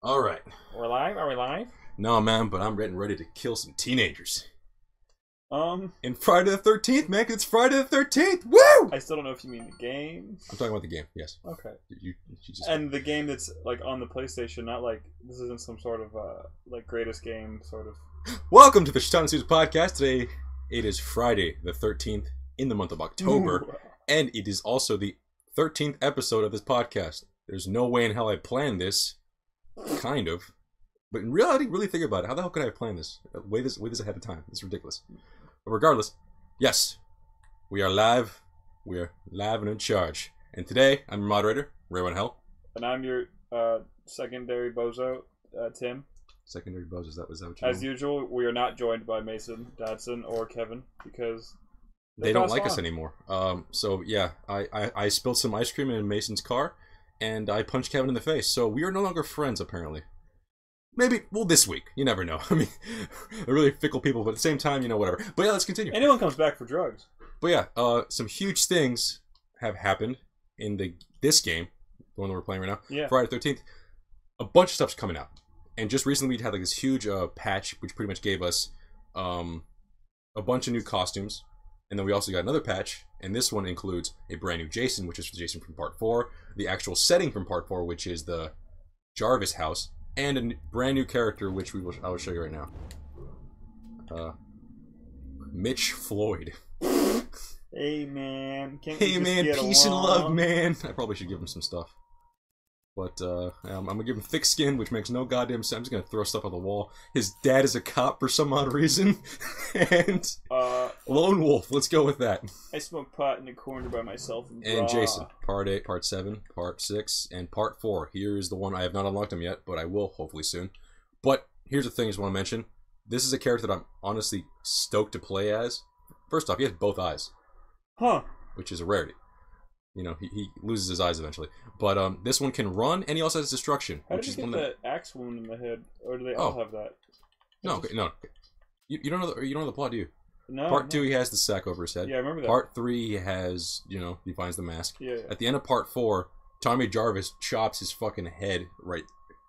All right. We're live? Are we live? No, man, but I'm getting ready to kill some teenagers. Um, And Friday the 13th, man, 'cause it's Friday the 13th. Woo! I still don't know if you mean the game. I'm talking about the game, yes. Okay. You just... And the game that's like on the PlayStation, not like this isn't some sort of like greatest game sort of. Welcome to the Shotana Sauce podcast. Today, it is Friday the 13th in the month of October. Ooh. And it is also the 13th episode of this podcast. There's no way in hell I planned this. Kind of. But in reality, really think about it. How the hell could I have planned this? Way this ahead of time. It's ridiculous. But regardless, yes, we are live. We are live and in charge. And today, I'm your moderator, Ray Hell. And I'm your secondary bozo, Tim. Secondary buzz, is that what you As usual, we are not joined by Mason, Dadson, or Kevin because they don't like us anymore. So yeah, I spilled some ice cream in Mason's car, and I punched Kevin in the face. So we are no longer friends, apparently. Maybe, well, this week. You never know. I mean, they're really fickle people, but at the same time, you know, whatever. But yeah, let's continue. Anyone comes back for drugs. But yeah, some huge things have happened in this game, the one that we're playing right now, Yeah. Friday the 13th. A bunch of stuff's coming out. And just recently we had like this huge patch, which pretty much gave us a bunch of new costumes. And then we also got another patch, and this one includes a brand new Jason, which is Jason from Part 4, the actual setting from Part 4, which is the Jarvis house, and a brand new character, which I will show you right now. Mitch Floyd. Hey man, Hey man, peace and love, man. I probably should give him some stuff. But I'm gonna give him thick skin, which makes no goddamn sense. I'm just gonna throw stuff on the wall. His dad is a cop for some odd reason, and lone wolf. Let's go with that. I smoke pot in the corner by myself. And Jason, Part 8, Part 7, Part 6, and Part 4. Here is the one I have not unlocked him yet, but I will hopefully soon. But here's the thing I just want to mention. This is a character that I'm honestly stoked to play as. First off, he has both eyes, which is a rarity. You know, he loses his eyes eventually. But this one can run, and he also has destruction. How did you get that axe wound in the head? Or do they all have that? No, okay, no. You don't know the plot, do you? No. Part 2, he has the sack over his head. Yeah, I remember that. Part 3, he has, you know, he finds the mask. Yeah. At the end of Part 4, Tommy Jarvis chops his fucking head right...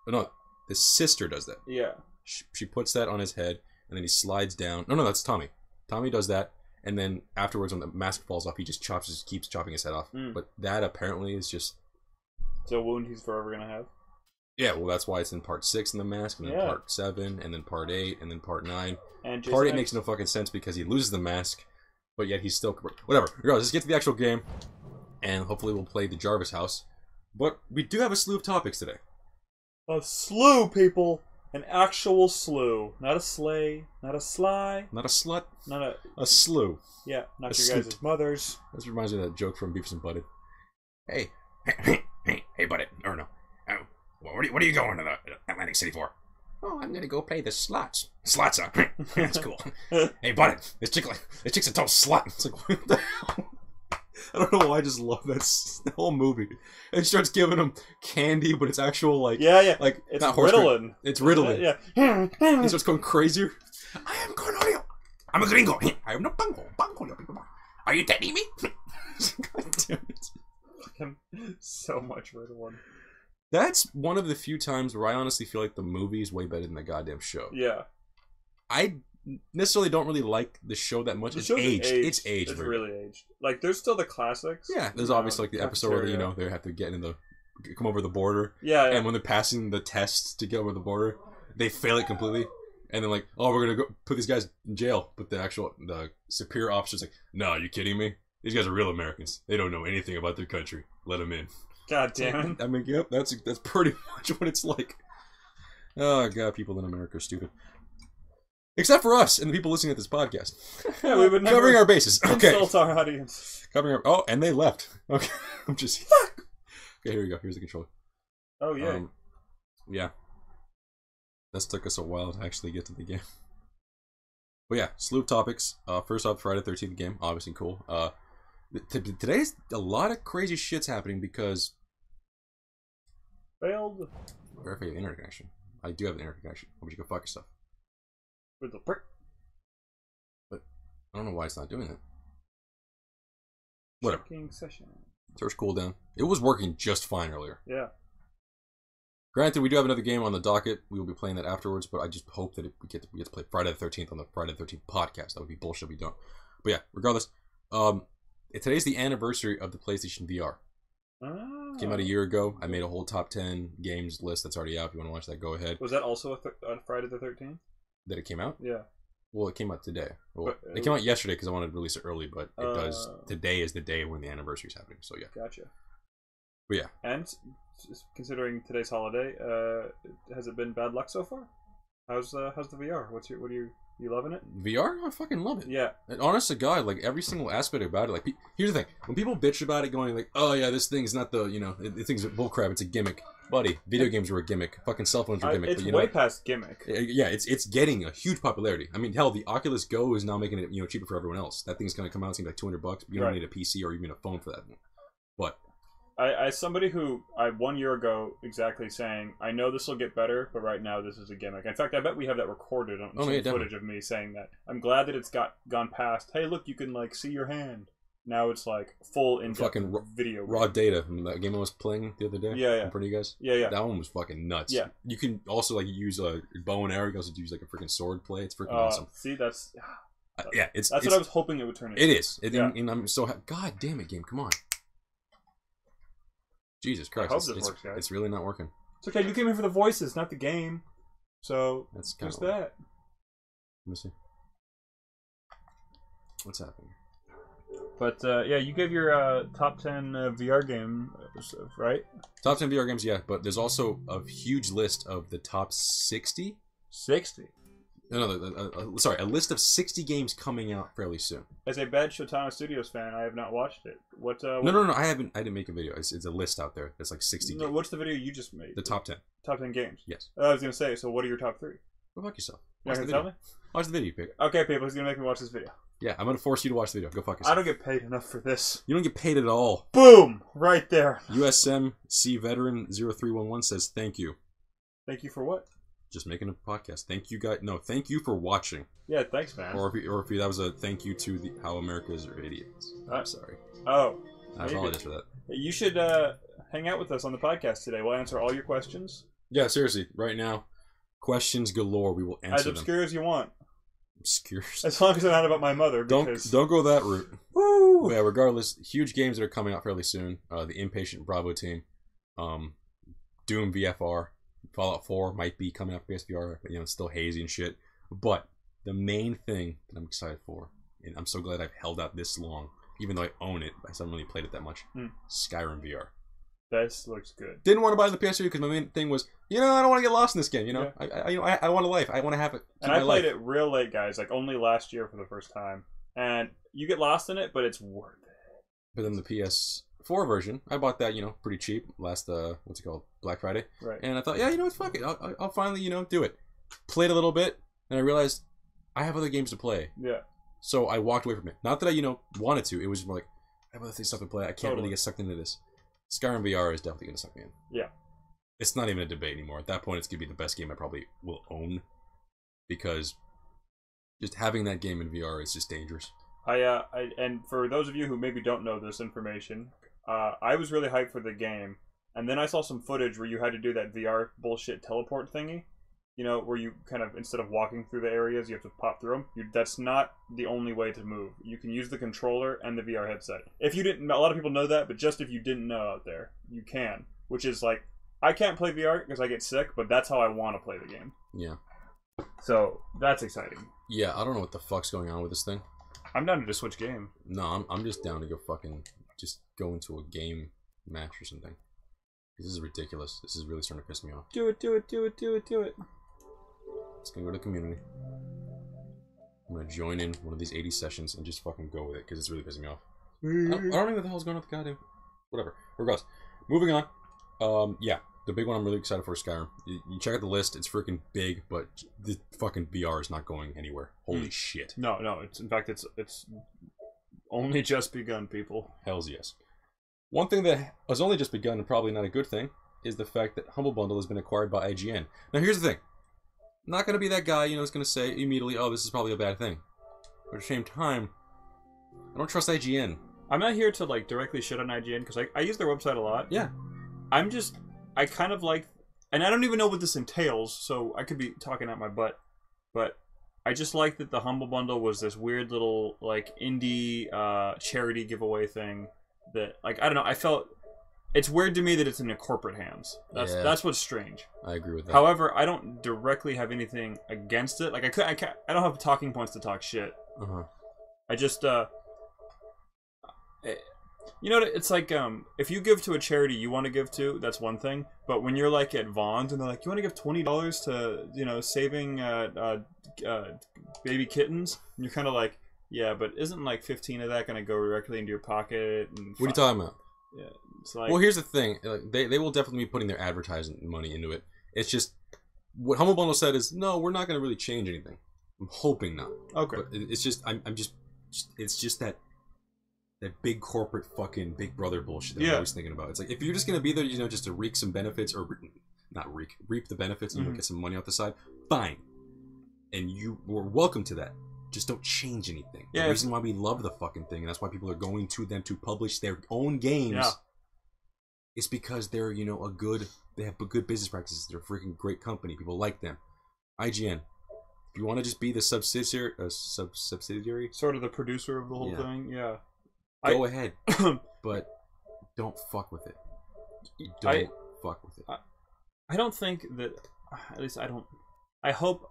No, his sister does that. Yeah. She puts that on his head, and then he slides down. No, that's Tommy. Tommy does that. And then afterwards, when the mask falls off, he just keeps chopping his head off. But that apparently is just... It's a wound he's forever gonna have. Yeah, well, that's why it's in Part 6 in the mask, and then Part 7, and then Part 8, and then Part 9. And Part 8 makes no fucking sense because he loses the mask, but yet he's still... Whatever. Regardless, let's get to the actual game, and hopefully we'll play the Jarvis house. But we do have a slew of topics today. A slew, people! An actual slew. Not a sleigh, not a sly. Not a slut. Not a slew. Yeah, not a your guys' mothers. This reminds me of that joke from Beavis and Butthead. Hey, hey, Butthead. Or no. What are you going to the Atlantic City for? Oh, I'm gonna go play the slots. Slots, huh? That's cool. Hey, Butthead. This chick's a total slut. It's like, what the hell? I don't know why I just love that whole movie. And he starts giving him candy, but it's actual, like... Yeah. Like, it's not Ritalin. It's Ritalin. Yeah. He starts going crazier. I am Cornelio. I'm a gringo. I am no bango. Are you telling me? God damn it. So much Ritalin. That's one of the few times where I honestly feel like the movie is way better than the goddamn show. Yeah. I necessarily don't really like the show that much. It's aged. It's aged. It's really aged. Like, there's still the classics. Yeah, there's obviously like the episode where, you know, they have to come over the border. Yeah. And when they're passing the tests to get over the border, they fail it completely. And then like, oh, we're gonna go put these guys in jail. But the superior officer's like, no, are you kidding me? These guys are real Americans. They don't know anything about their country. Let them in. God damn it. I mean, yep, that's pretty much what it's like. Oh god, people in America are stupid. Except for us and the people listening to this podcast. Yeah, we would never covering our bases. Okay. Insult our audience. Oh, and they left. Okay. I'm just... Fuck! Okay, here we go. Here's the controller. Oh, yeah. Yeah. This took us a while to actually get to the game. But yeah, slew of topics. First off, Friday the 13th game. Obviously cool. Today's a lot of crazy shit's happening because... Failed. Verify your internet connection. I do have an internet connection. But you go fuck yourself. With the prick. But I don't know why it's not doing that. Whatever. Session. Search cooldown. It was working just fine earlier. Yeah. Granted, we do have another game on the docket. We will be playing that afterwards, but I just hope that we get to play Friday the 13th on the Friday the 13th podcast. That would be bullshit if we don't. But yeah, regardless, today's the anniversary of the PlayStation VR. Oh. Came out a year ago. I made a whole top 10 games list that's already out. If you want to watch that, go ahead. Was that also on Friday the 13th? That it came out? Yeah. Well, it came out today. Well, But, it came out yesterday because I wanted to release it early, but it does. Today is the day when the anniversary is happening. So yeah. Gotcha. But yeah. And considering today's holiday, has it been bad luck so far? How's the VR? What are you loving it? VR? I fucking love it. Yeah. And honest to God, like every single aspect about it. Like, here's the thing: when people bitch about it, going like, "Oh yeah, this thing's not the the thing's bullcrap. It's a gimmick." Buddy, video games were a gimmick. Fucking cell phones were a gimmick. It's but, way past gimmick. Yeah, it's getting a huge popularity. I mean, hell, the Oculus Go is now making it cheaper for everyone else. That thing's gonna come out, it's gonna be like $200, but you don't need a PC or even a phone for that. But as somebody who 1 year ago exactly saying, I know this will get better, but right now this is a gimmick. In fact, I bet we have that recorded on footage of me saying that. I'm glad that it's gone past. Hey, look, you can like see your hand. Now it's like full in fucking video. Raw data from that game I was playing the other day. Yeah. In front of you guys. Yeah. That one was fucking nuts. Yeah. You can also like use a bow and arrow. You can also use like a freaking sword play. It's freaking awesome. See, that's that's what I was hoping it would turn into. It is. And I'm so God damn it, game. Come on. Jesus Christ. I hope this works, guys. It's really not working. It's okay. You came here for the voices, not the game. So that's kind of that. Let me see. What's happening? But yeah, you gave your top 10 VR game, right? Top 10 VR games, yeah. But there's also a huge list of the top 60. 60. No, sorry, a list of 60 games coming out fairly soon. As a bad Shotana Studios fan, I have not watched it. No, I didn't make a video. It's a list out there. It's like 60 games. What's the video you just made? The top 10. Top 10 games? Yes. I was going to say, so what are your top 3? Go fuck yourself. You're not going to tell me? Watch the video, pick. Okay, people, he's going to make me watch this video. Yeah, I'm going to force you to watch the video. Go fuck yourself. I don't get paid enough for this. You don't get paid at all. Boom! Right there. USMC Veteran 0311 says thank you. Thank you for what? Just making a podcast. Thank you guys. No, thank you for watching. Yeah, thanks, man. Or if that was a thank you to how Americans are idiots. I'm sorry. Oh. I apologize for that. You should hang out with us on the podcast today. We'll answer all your questions. Yeah, seriously. Right now, questions galore. We will answer them. As obscure as you want. Obscure. As long as they're not about my mother. Because... Don't go that route. Woo! But yeah, regardless, huge games that are coming out fairly soon. The Impatient Bravo team. Doom VFR. Fallout 4 might be coming out for PSVR, but it's still hazy and shit. But the main thing that I'm excited for, and I'm so glad I've held out this long, even though I own it, I haven't really played it that much. Skyrim VR. This looks good. Didn't want to buy the PS3 because my main thing was, I don't want to get lost in this game. Yeah. I want a life. I want to have it. And I played it real late, guys. Like only last year for the first time, and you get lost in it, but it's worth it. But then the PS4 version, I bought that, pretty cheap last Black Friday. Right. And I thought, what, fuck it, I'll finally, do it. Played a little bit, and I realized I have other games to play. Yeah. So I walked away from it. Not that I, wanted to. It was more like, I have other stuff to play. I can't really get sucked into this. Skyrim VR is definitely gonna suck me in. Yeah. It's not even a debate anymore. At that point, it's gonna be the best game I probably will own, because just having that game in VR is just dangerous. And for those of you who maybe don't know this information, I was really hyped for the game, and then I saw some footage where you had to do that VR bullshit teleport thingy, where you kind of, instead of walking through the areas, you have to pop through them. That's not the only way to move. You can use the controller and the VR headset. If you didn't, a lot of people know that, but just if you didn't know out there, you can. Which is like, I can't play VR because I get sick, but that's how I want to play the game. Yeah. So that's exciting. Yeah, I don't know what the fuck's going on with this thing. I'm down to just switch game. No, I'm just down to go just go into a game match or something. This is ridiculous. This is really starting to piss me off. Do it. It's gonna go to the community. I'm gonna join in one of these 80 sessions and just fucking go with it, because it's really pissing me off. I don't know what the hell's going on with the goddamn... Whatever. Regardless. Moving on. Yeah. The big one I'm really excited for is Skyrim. You check out the list. It's freaking big, but the fucking VR is not going anywhere. Holy shit. No. In fact, it's only just begun, people. Hells yes. One thing that has only just begun, and probably not a good thing, is the fact that Humble Bundle has been acquired by IGN. Now here's the thing. I'm not going to be that guy, who's going to say immediately, oh, this is probably a bad thing. But at the same time, I don't trust IGN. I'm not here to, directly shit on IGN, because I use their website a lot. Yeah. I kind of like and I don't even know what this entails, so I could be talking out my butt, but I just like that the Humble Bundle was this weird little like indie charity giveaway thing that like I don't know. I felt it's weird to me that it's in the corporate hands. That's what's strange. I agree with that. However, I don't directly have anything against it. Like I don't have talking points to talk shit. I just you know, it's like if you give to a charity you want to give to, that's one thing. But when you're like at Vaughn's and they're like, you want to give $20 to, you know, saving baby kittens, and you're kind of like, yeah, but isn't like 15 of that going to go directly into your pocket? And what are you talking about? Yeah, it's like, well, here's the thing. They will definitely be putting their advertising money into it. It's just what Humble Bundle said is no, we're not going to really change anything. I'm hoping not. Okay. But it's just it's just that big corporate fucking Big Brother bullshit that I'm always thinking about. It's like if you're just gonna be there, you know, just to reap some benefits or not reap the benefits, and you know, get some money off the side, fine. And you were welcome to that. Just don't change anything. Yeah, the reason why we love the fucking thing, and that's why people are going to them to publish their own games, is because they're, you know, they have good business practices. They're a freaking great company. People like them. IGN. If you want to just be the subsidiary, sort of the producer of the whole thing, go ahead, but don't fuck with it. Don't fuck with it. I don't think that. At least I don't. I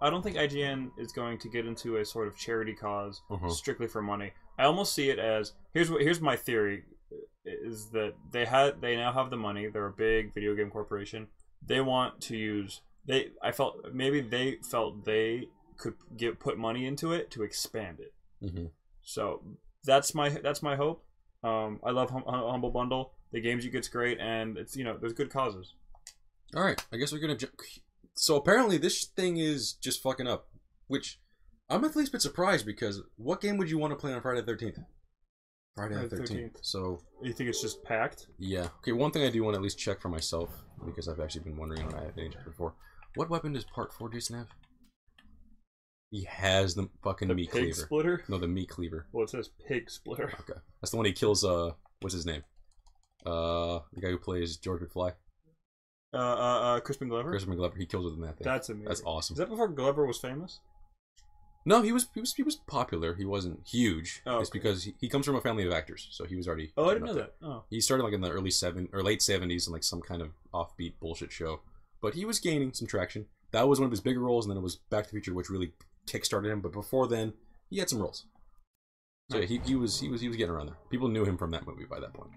don't think IGN is going to get into a sort of charity cause strictly for money. I almost see it as here's my theory is that they now have the money. They're a big video game corporation. They want to use I felt they felt they could put money into it to expand it. So that's my hope. I love Humble Bundle. The games you get's great, and it's, you know, there's good causes. All right, I guess we're gonna. So apparently this thing is just fucking up, which I'm at least a bit surprised because what game would you want to play on Friday the 13th? Friday the 13th. So you think it's just packed? Yeah. Okay. One thing I do want to at least check for myself because I've actually been wondering when I have any before. What weapon does Part 4 Jason have? He has the fucking meat cleaver. Splitter? No, the meat cleaver. Well, it says pig splitter. Okay, that's the one he kills. What's his name? The guy who plays George McFly. Crispin Glover. Crispin Glover. He kills with that thing. That's amazing. That's awesome. Is that before Glover was famous? No, he was popular. He wasn't huge. Oh, it's because he comes from a family of actors, so he was already. Oh, I didn't know that. Oh, he started like in the late 70s in like some kind of offbeat bullshit show, but he was gaining some traction. That was one of his bigger roles, and then it was Back to the Future, which really kickstarted him. But before then, he had some roles. So yeah, he was getting around there. People knew him from that movie by that point.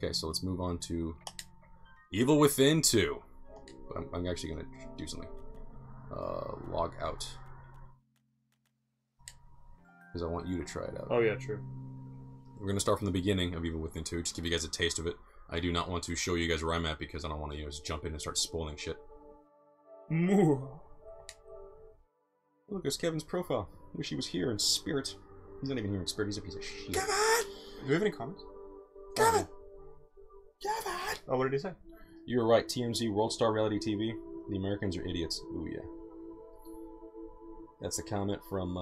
Okay, so let's move on to Evil Within 2. I'm actually gonna do something. Log out. Because I want you to try it out. Oh yeah, true. We're gonna start from the beginning of Evil Within 2, just give you guys a taste of it. I do not want to show you guys where I'm at because I don't want to, you know, just jump in and start spoiling shit. Moo. Look, there's Kevin's profile. Wish he was here in spirit. He's not even here in spirit. He's a piece of shit. Kevin! Do we have any comments? Kevin! Kevin! Oh, what did he say? You were right. TMZ, World Star Reality TV. The Americans are idiots. Ooh, yeah. That's a comment from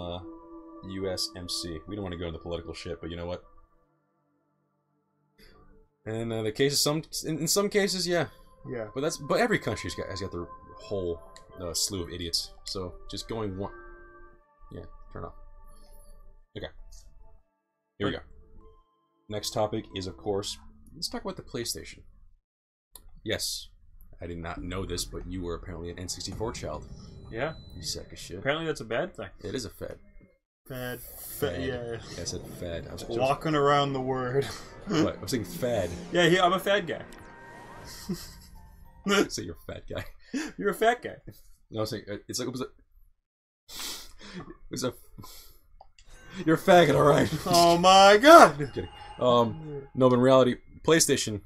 USMC. We don't want to go into political shit, but you know what? And the cases, in some cases, yeah. Yeah. But every country has got their whole slew of idiots. So just going one. Yeah, turn off. Okay. Here we go. Next topic is, of course, let's talk about the PlayStation. Yes, I did not know this, but you were apparently an N64 child. Yeah. You sack of shit. Apparently that's a bad thing. It is a fad. Fad. Yeah. I said fad. I was walking around the word. What? I was saying fad. Yeah, I'm a fad guy. So you're a fat guy. You're a fat guy. No, I was saying, it's like, you're a faggot, alright. Oh my god! I'm kidding. No, but in reality, PlayStation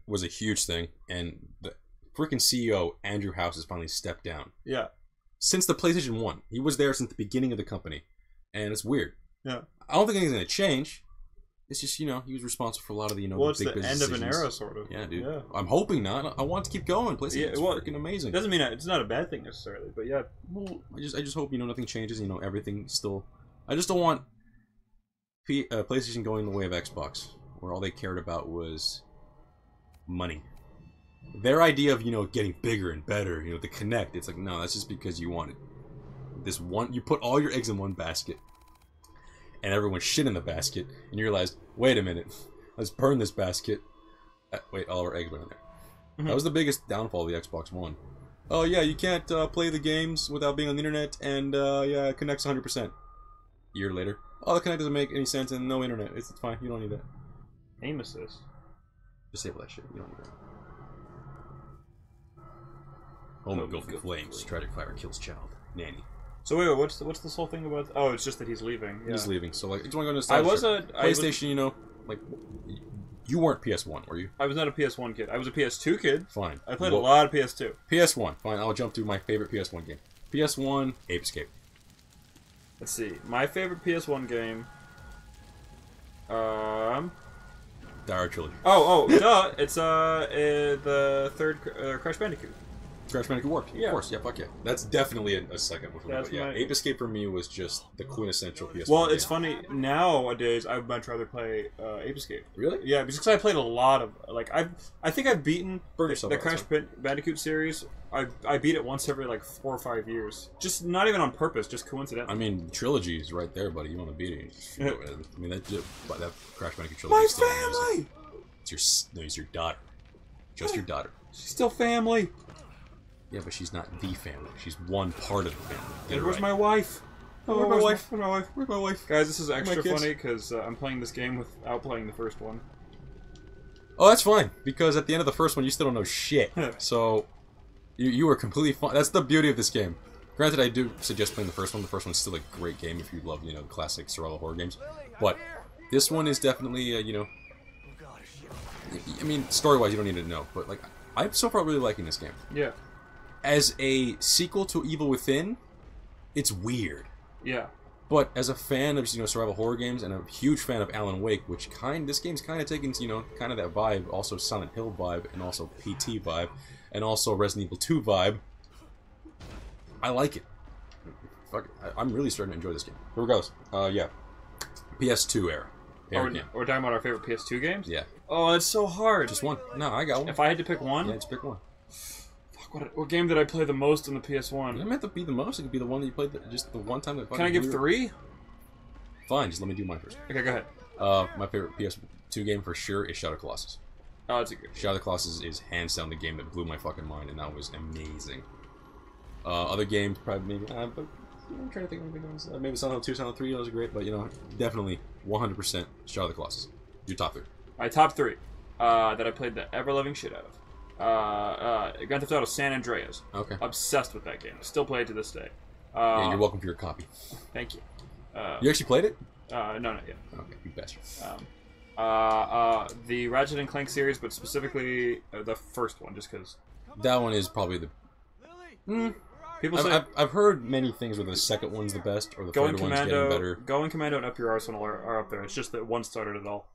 was a huge thing, and the freaking CEO, Andrew House, has finally stepped down. Yeah. Since the PlayStation 1. He was there since the beginning of the company. And it's weird. Yeah. I don't think anything's going to change. It's just, you know, he was responsible for a lot of the, you know, well, the big it's the end decisions. of an era, sort of. Yeah, dude. Yeah. I'm hoping not. I want it to keep going. PlayStation's freaking amazing. It doesn't mean it's not a bad thing necessarily, but yeah. Well, I just hope, you know, nothing changes. You know, everything still. I just don't want PlayStation going the way of Xbox, where all they cared about was money. their idea of, you know, getting bigger and better, you know, the Connect, it's like, no, that's just because you wanted this one, you put all your eggs in one basket, and everyone's shit in the basket, and you realize, wait a minute, let's burn this basket. Wait, all our eggs went in there. Mm-hmm. That was the biggest downfall of the Xbox One. Oh yeah, you can't play the games without being on the internet, and yeah, it connects 100%. A year later, oh, the Connect doesn't make any sense, and no internet. It's fine, you don't need that. Aim assist. Disable that shit, you don't need that. Home will go for flames. Try to fire kills child. Nanny. So wait, what's this whole thing about? Oh, it's just that he's leaving. Yeah. He's leaving. So like, I just want to go into PlayStation. You know, like you weren't PS1, were you? I was not a PS1 kid. I was a PS2 kid. Fine. I played a lot of PS2. PS1. Fine. I'll jump to my favorite PS1 game. PS1 Ape Escape. Let's see. My favorite PS1 game. Dire Trilogy. Duh! It's the third Crash Bandicoot. Crash Bandicoot worked. Yeah. Of course, yeah, fuck yeah. That's definitely a second one for me. But yeah, Ape Escape for me was just the quintessential PS1 Well, it's funny, nowadays I would much rather play Ape Escape. Really? Yeah, because I played a lot of, like, I think I've beaten the Crash Bandicoot series. I beat it once every, like, 4 or 5 years. Just not even on purpose, just coincidentally. I mean, trilogy is right there, buddy. You want to beat it. I mean, that Crash Bandicoot trilogy is still amazing. It's your daughter. Just your daughter. She's still family. Yeah, but she's not the family. She's one part of the family. And where's my wife? Oh, where's my wife? Where's my wife? Where's my wife? Guys, this is extra funny because I'm playing this game without playing the first one. Oh, that's fine. Because at the end of the first one, you still don't know shit. So, you were completely fine. That's the beauty of this game. Granted, I do suggest playing the first one. The first one's still a great game if you love, you know, classic survival horror games. But this one is definitely, you know... I mean, story-wise, you don't need to know. But, like, I'm so far really liking this game. Yeah. As a sequel to Evil Within, it's weird. Yeah. But as a fan of, you know, survival horror games and a huge fan of Alan Wake, which this game's kind of taking, you know, kind of that vibe, also Silent Hill vibe, and also PT vibe, and also Resident Evil 2 vibe. I like it. Fuck it. I'm really starting to enjoy this game. But regardless, yeah. PS2 era. We're talking about our favorite PS2 games? Yeah. Oh, it's so hard. Just one. No, I got one. If I had to pick one? Yeah, just pick one. What game did I play the most on the PS1? It doesn't have to be the most. It could be the one that you played just the one time. Can I give 3? Fine, just let me do mine first. Okay, go ahead. My favorite PS2 game for sure is Shadow Colossus. Oh, it's a good. Shadow Colossus is hands down the game that blew my fucking mind, and that was amazing. Other games, probably maybe. But I'm trying to think of anything else. Maybe Silent Hill 2, Silent Hill 3, those are great, but you know, definitely 100% Shadow Colossus. Your top 3. My top 3 that I played the ever-loving shit out of. Grand Theft Auto San Andreas. Okay. Obsessed with that game. Still play it to this day. Yeah, you're welcome for your copy. Thank you. You actually played it? No, not yet. Okay, you bastard. The Ratchet and Clank series, but specifically the first one, just because. That one is probably the. People say I've heard many things where the second one's the best, or the third one's getting better. Going Commando and Up Your Arsenal are up there. It's just that one started it all.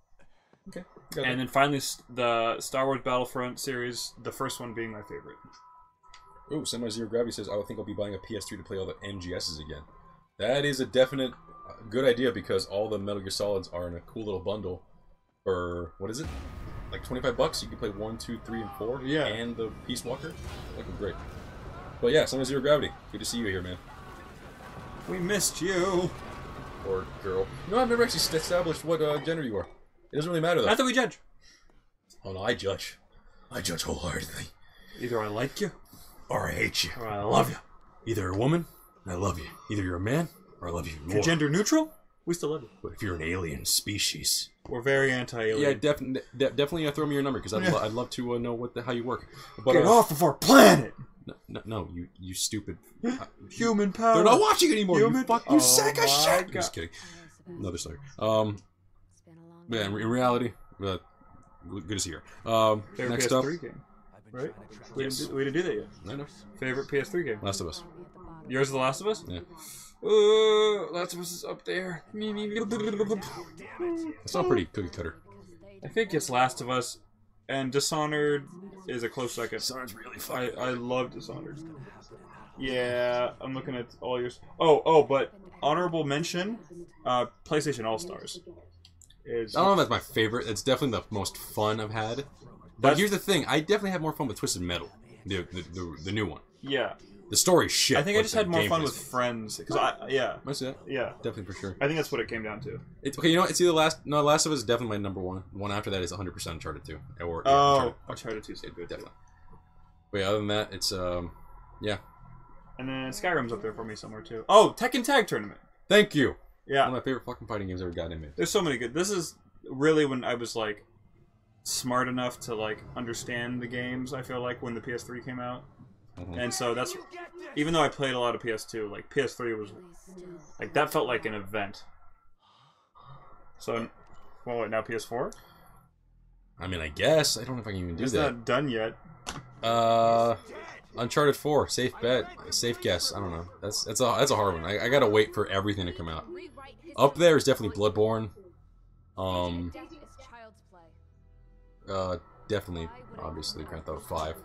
Okay. And then finally, the Star Wars Battlefront series, the first one being my favorite. Oh, Semi-Zero Gravity says, I think I'll be buying a PS3 to play all the MGSs again. That is a definite good idea because all the Metal Gear Solids are in a cool little bundle for, what is it? Like $25? You can play 1, 2, 3, and 4. Yeah. And the Peace Walker. Looking great. But yeah, Semi-Zero Gravity. Good to see you here, man. We missed you. Or girl. No, I've never actually established what gender you are. It doesn't really matter, though. Not that we judge. Oh, no, I judge. I judge wholeheartedly. Either I like you, or I hate you. or I love you. Either you're a woman, I love you. Either you're a man, or I love you more. If you're gender neutral, we still love you. But if you're an alien species... We're very anti-alien. Yeah, definitely throw me your number, because I'd love to know how you work. But, get off of our planet! No, you stupid... Human power! They're not watching anymore, Human... you sack of shit! God. Just kidding. Another story. Yeah, in reality, good to see her. Favorite next PS3 up, game, right? We didn't do that yet. I know. Favorite PS3 game? Last of Us. Yours is The Last of Us? Yeah. Last of Us is up there. It's not pretty cookie cutter. I think it's Last of Us, and Dishonored is a close second. Dishonored's really fun. I love Dishonored. Yeah, I'm looking at all yours. But honorable mention, PlayStation All Stars. I don't know if that's my favorite. It's definitely the most fun I've had. But here's the thing: I definitely have more fun with Twisted Metal, the new one. Yeah. The story's shit. I think I but just the had more fun gameplay's with friends because I see that? yeah, Definitely for sure. I think that's what it came down to. It's okay. You know what? It's either Last of Us is definitely my number one. One after that is 100% Uncharted 2. Or Uncharted 2 is so good. Definitely. But yeah, other than that, it's yeah. And then Skyrim's up there for me somewhere too. Oh, Tekken Tag Tournament. Thank you. Yeah. One of my favorite fucking fighting games ever gotten made. There's so many good. This is really when I was like smart enough to like understand the games. I feel like when the PS3 came out, and so that's even though I played a lot of PS2, like PS3 was like that felt like an event. So, well, now PS4. I mean, I guess I don't know if I can even do It's that. not done yet. Uncharted 4, safe bet, safe guess. I don't know. That's a hard one. I gotta wait for everything to come out. Up there is definitely Bloodborne. Definitely, obviously, Grand Theft 5.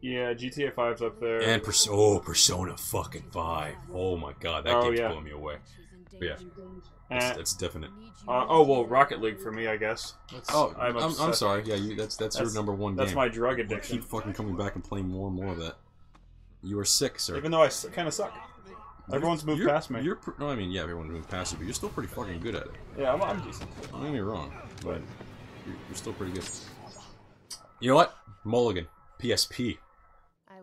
Yeah, GTA 5's up there. And Persona fucking 5. Oh my god, that game's blowing me away. But yeah, that's definite. Oh well, Rocket League for me, I guess. I'm sorry. Yeah, that's your number one game. That's my drug addiction. You keep fucking coming back and playing more and more of that. You are sick, sir. Even though I kind of suck. Everyone's moved past me. No, I mean, yeah, everyone's moved past you, but you're still pretty fucking good at it. Yeah, I'm decent. Don't get me wrong, but you're still pretty good. You know what? Mulligan, PSP.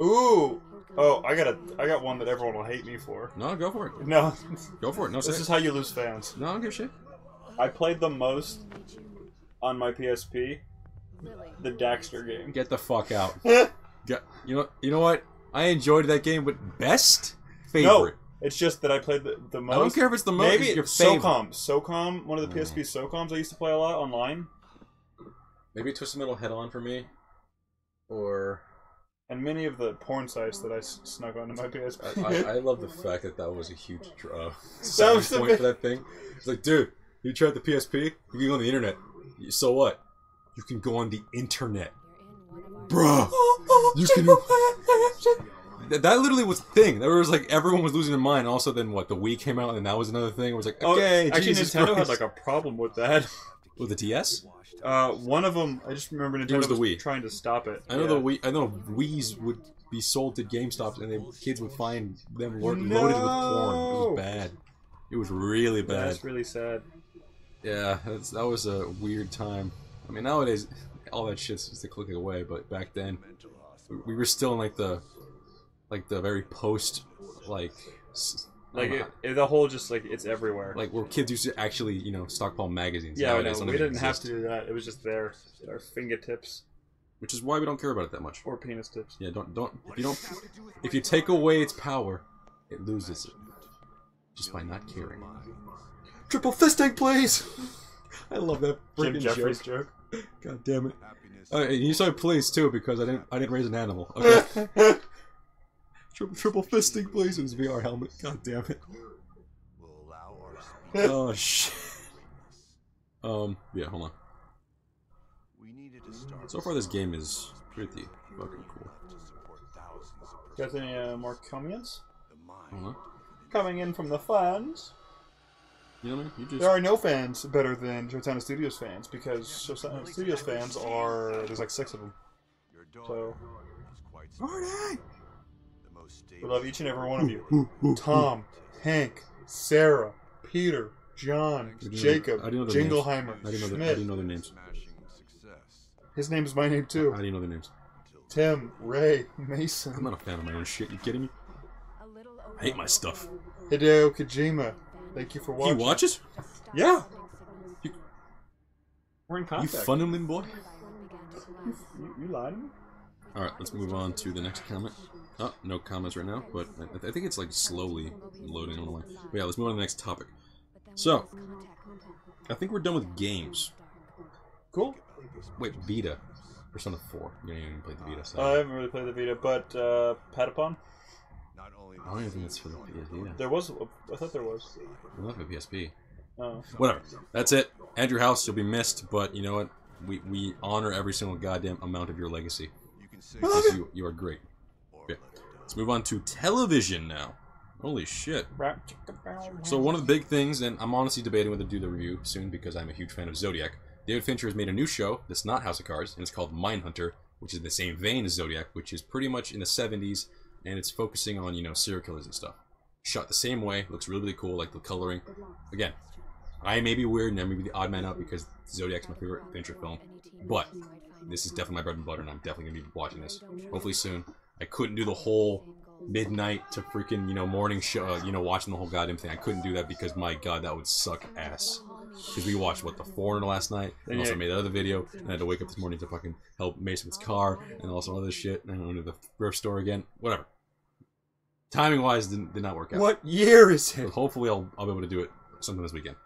Ooh. Oh, I got one that everyone will hate me for. No, go for it. No. Go for it. No, this is how you lose fans. No, I don't give a shit. I played the most on my PSP. The Daxter game. Get the fuck out. You know what? I enjoyed that game, but best favorite. No, it's just that I played the most. I don't care if it's the most. Maybe it's your SOCOM. SOCOM, one of the PSP SOCOMs I used to play a lot online. Maybe Twisted Metal Head On for me, or. And many of the porn sites that I snuck onto my PSP. I love the fact that was a huge selling point for that thing. It's like, dude, you tried the PSP? You can go on the internet. So what? You can go on the internet. Bruh! You can... That literally was the thing. There was like, everyone was losing their mind. And also then, what, the Wii came out and that was another thing. It was like, okay, actually Jesus Nintendo Christ. had like a problem with that. With the DS? One of them, I just remember Nintendo was the Wii. trying to stop it. I know the Wii. I know Wii's would be sold to GameStops, and kids would find them loaded with porn. It was bad. It was really bad. That's really sad. Yeah, that was a weird time. I mean, nowadays all that shit's just a click away, but back then we were still in like the very post the whole just like it's everywhere. Like where kids used to actually stockpile magazines. Yeah, nowadays, we didn't have to do that. It was just there, at our fingertips. Which is why we don't care about it that much. Or penis tips. Yeah, if you take away its power, it loses it. Just by not caring. Triple fisting, please! I love that freaking joke. God damn it. And you said please too, because I didn't raise an animal. Okay. Triple fisting, please. It was VR helmet. God damn it. Oh shit. Yeah, hold on. So far, this game is pretty fucking cool. Got any more comments? Hold on. Coming in from the fans. You know what I mean? There are no fans better than Shotana Studios fans, because Shotana Studios fans there's like 6 of them. So, Marty! we love each and every one of you. Tom, Hank, Sarah, Peter, John, Jacob, Jingleheimer, I Schmidt. didn't know their names. His name is my name too. I didn't know their names. Tim, Ray, Mason. I'm not a fan of my own shit. You kidding me? I hate my stuff. Hideo Kojima. Thank you for watching. He watches? Yeah. We're in You contact. fundamental boy? You lied to me? Alright, let's move on to the next comment. Oh, no comments right now, but I think it's like slowly loading. I don't know why. But yeah, let's move on to the next topic. So, I think we're done with games. Cool. Wait, Vita. Persona 4. You didn't even play the Vita, so. I haven't really played the Vita, but Patapon? I don't even think it's for the Vita. There was. I thought there was. Not for PSP. Oh. Whatever. That's it. Andrew House, you'll be missed, but you know what? We honor every single goddamn amount of your legacy. Because you are great. Yeah. Let's move on to television now. Holy shit. So one of the big things, and I'm honestly debating whether to do the review soon because I'm a huge fan of Zodiac, David Fincher has made a new show that's not House of Cards, and it's called Mindhunter, which is in the same vein as Zodiac, which is pretty much in the 70s, and it's focusing on, you know, serial killers and stuff. Shot the same way, looks really, really cool, like the coloring. Again, I may be weird and I may be the odd man out because Zodiac's my favorite Fincher film, but this is definitely my bread and butter, and I'm definitely going to be watching this. Hopefully soon. I couldn't do the whole midnight to freaking, you know, morning show, you know, watching the whole goddamn thing. I couldn't do that because, my god, that would suck ass. Because we watched, what, The Foreigner last night, and also made another video, and I had to wake up this morning to fucking help Mason with his car, and also other shit, and I went to the thrift store again. Whatever. Timing-wise, did not work out. What year is it? So hopefully I'll be able to do it sometime this weekend.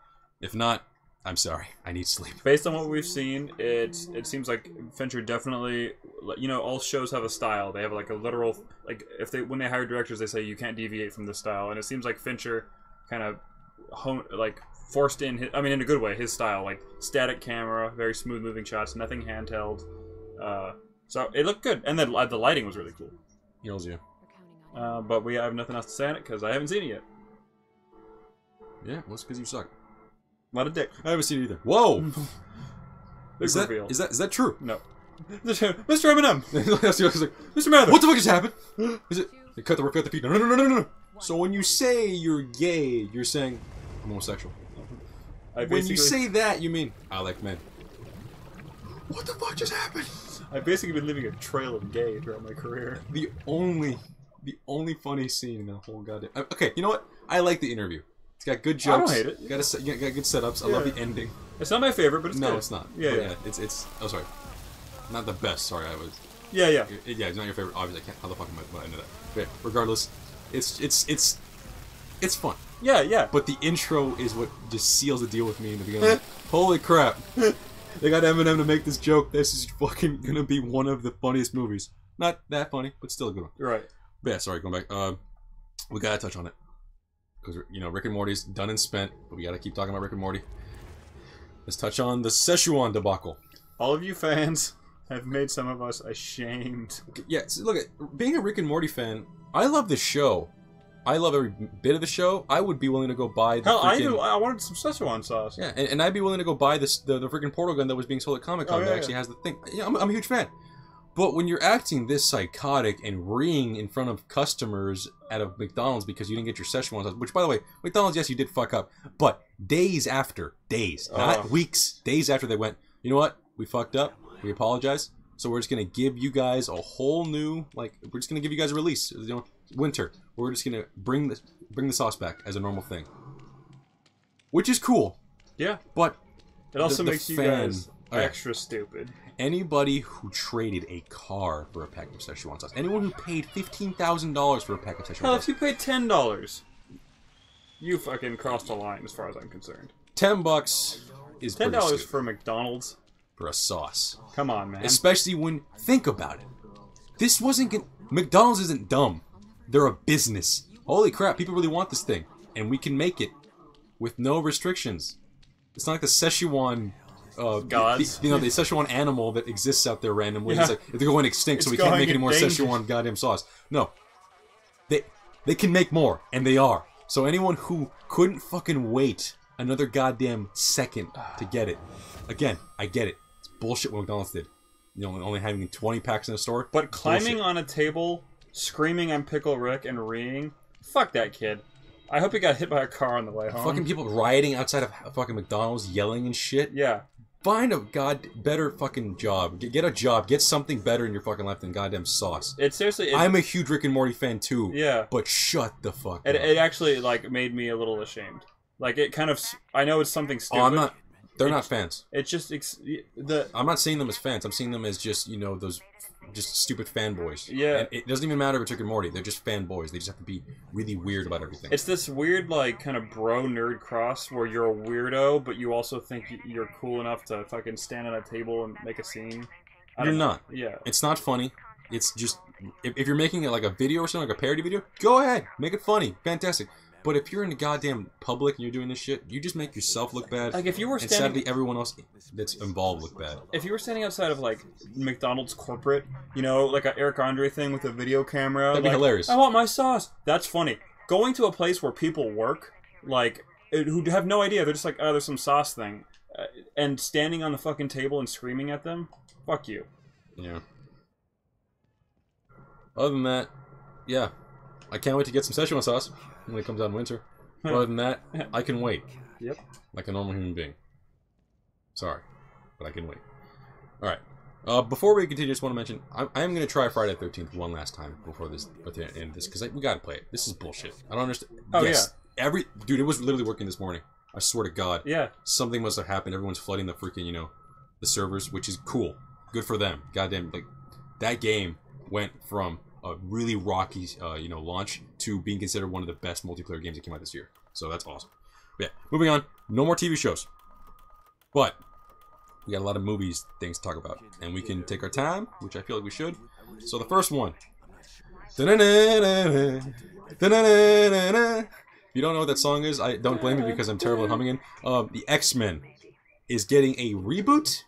If not, I'm sorry. I need sleep. Based on what we've seen, it seems like Fincher definitely, you know, all shows have a style. They have like a literal, like when they hire directors, they say you can't deviate from this style, and it seems like Fincher kind of forced in his, I mean, in a good way, his style, like static camera, very smooth moving shots, nothing handheld. So it looked good, and then the lighting was really cool. Yells you. But we have nothing else to say on it because I haven't seen it yet. Yeah, well, it's because you suck. Not a dick. I haven't seen it either. Whoa! Is reveal. that true? No. Mr. Eminem! Mr. Mather! What the fuck just happened? Is it? They cut the feet. No. So when you say you're gay, you're saying I'm homosexual. When you say that, you mean I like men. What the fuck just happened? I've basically been living a trail of gay throughout my career. The only funny scene in the whole goddamn... Okay, you know what? I like the interview. It's got good jokes. I don't hate it. Got good setups. I love the ending. It's not my favorite, but it's good. No, it's not. Yeah. It's... Oh, sorry. Not the best. Sorry, I was... Yeah. Yeah, it's not your favorite. Obviously, I can't... How the fuck am I into that? But yeah, regardless, it's fun. Yeah. But the intro is what just seals the deal with me in the beginning. Holy crap. They got Eminem to make this joke. This is fucking gonna be one of the funniest movies. Not that funny, but still a good one. Right. But yeah, sorry, going back. We gotta touch on it. Because, you know, Rick and Morty's done and spent, but we gotta keep talking about Rick and Morty. Let's touch on the Szechuan debacle. All of you fans have made some of us ashamed. Yeah, so look, being a Rick and Morty fan, I love the show. I love every bit of the show. I would be willing to go buy the freaking... I wanted some Szechuan sauce. Yeah, and I'd be willing to go buy the freaking portal gun that was being sold at Comic-Con that actually has the thing. Yeah, I'm a huge fan. But when you're acting this psychotic and reeing in front of customers at a McDonald's because you didn't get your Szechuan sauce, which, by the way, McDonald's, yes, you did fuck up, but days after, not weeks, days after they went, you know what, we fucked up, we apologize, so we're just going to give you guys a whole new, like, we're just going to give you guys a release, you know, winter, we're just going to bring the sauce back as a normal thing. Which is cool. Yeah. But it also makes you guys extra stupid. Anybody who traded a car for a pack of Szechuan sauce, anyone who paid $15,000 for a pack of Szechuan Hell, sauce. if you paid $10, you fucking crossed the line as far as I'm concerned. $10 is $10 for McDonald's for a sauce. Come on, man. Especially when, think about it. This wasn't McDonald's isn't dumb. They're a business. Holy crap, people really want this thing, and we can make it with no restrictions. It's not like the Szechuan gods. The Szechuan animal that exists out there randomly. Yeah. It's like, they're going extinct, so we can't make any more Szechuan goddamn sauce. No. They can make more, and they are. So anyone who couldn't fucking wait another goddamn second to get it. Again, I get it. It's bullshit what McDonald's did. You know, only having 20 packs in a store. But climbing on a table, screaming I'm Pickle Rick and reeing, fuck that kid. I hope he got hit by a car on the way home. Fucking people rioting outside of fucking McDonald's, yelling and shit. Yeah. Find a better fucking job. Get a job. Get something better in your fucking life than goddamn sauce. It seriously... I'm a huge Rick and Morty fan too. Yeah. But shut the fuck up. It actually, like, made me a little ashamed. Like, it kind of... I know it's something stupid. Oh, I'm not... They're not fans. It's just... I'm not seeing them as fans. I'm seeing them as just, you know, those... just stupid fanboys. Yeah. And it doesn't even matter if it's Rick and Morty. They're just fanboys. They just have to be really weird about everything. It's this weird, like, kind of bro-nerd cross where you're a weirdo, but you also think you're cool enough to fucking stand on a table and make a scene. You're not. Yeah. It's not funny. It's just... If you're making it like a video or something, like a parody video, go ahead. Make it funny. Fantastic. But if you're in the goddamn public and you're doing this shit, you just make yourself look bad. Like, if you were standing... And sadly, everyone else that's involved look bad. If you were standing outside of, like, McDonald's corporate, you know, like an Eric Andre thing with a video camera... That'd be hilarious. I want my sauce. That's funny. Going to a place where people work, like, who have no idea. They're just like, oh, there's some sauce thing. and standing on the fucking table and screaming at them. Fuck you. Yeah. Other than that, yeah. I can't wait to get some Szechuan sauce when it comes out in winter. Other than that, I can wait. Yep. Like a normal human being. Sorry, but I can wait. Alright. Before we continue, just want to mention, I am going to try Friday the 13th one last time before this, at the end of this, because we got to play it. This is bullshit. I don't understand. Oh, yes, yeah. Dude, it was literally working this morning. I swear to God. Yeah. Something must have happened. Everyone's flooding the freaking, you know, the servers, which is cool. Good for them. Goddamn, like, that game went from a really rocky, you know, launch to being considered one of the best multiplayer games that came out this year. So that's awesome. But yeah, moving on. No more TV shows. But we got a lot of movies, things to talk about. And we can take our time, which I feel like we should. So the first one. If you don't know what that song is, I don't blame you because I'm terrible at humming it. The X-Men is getting a reboot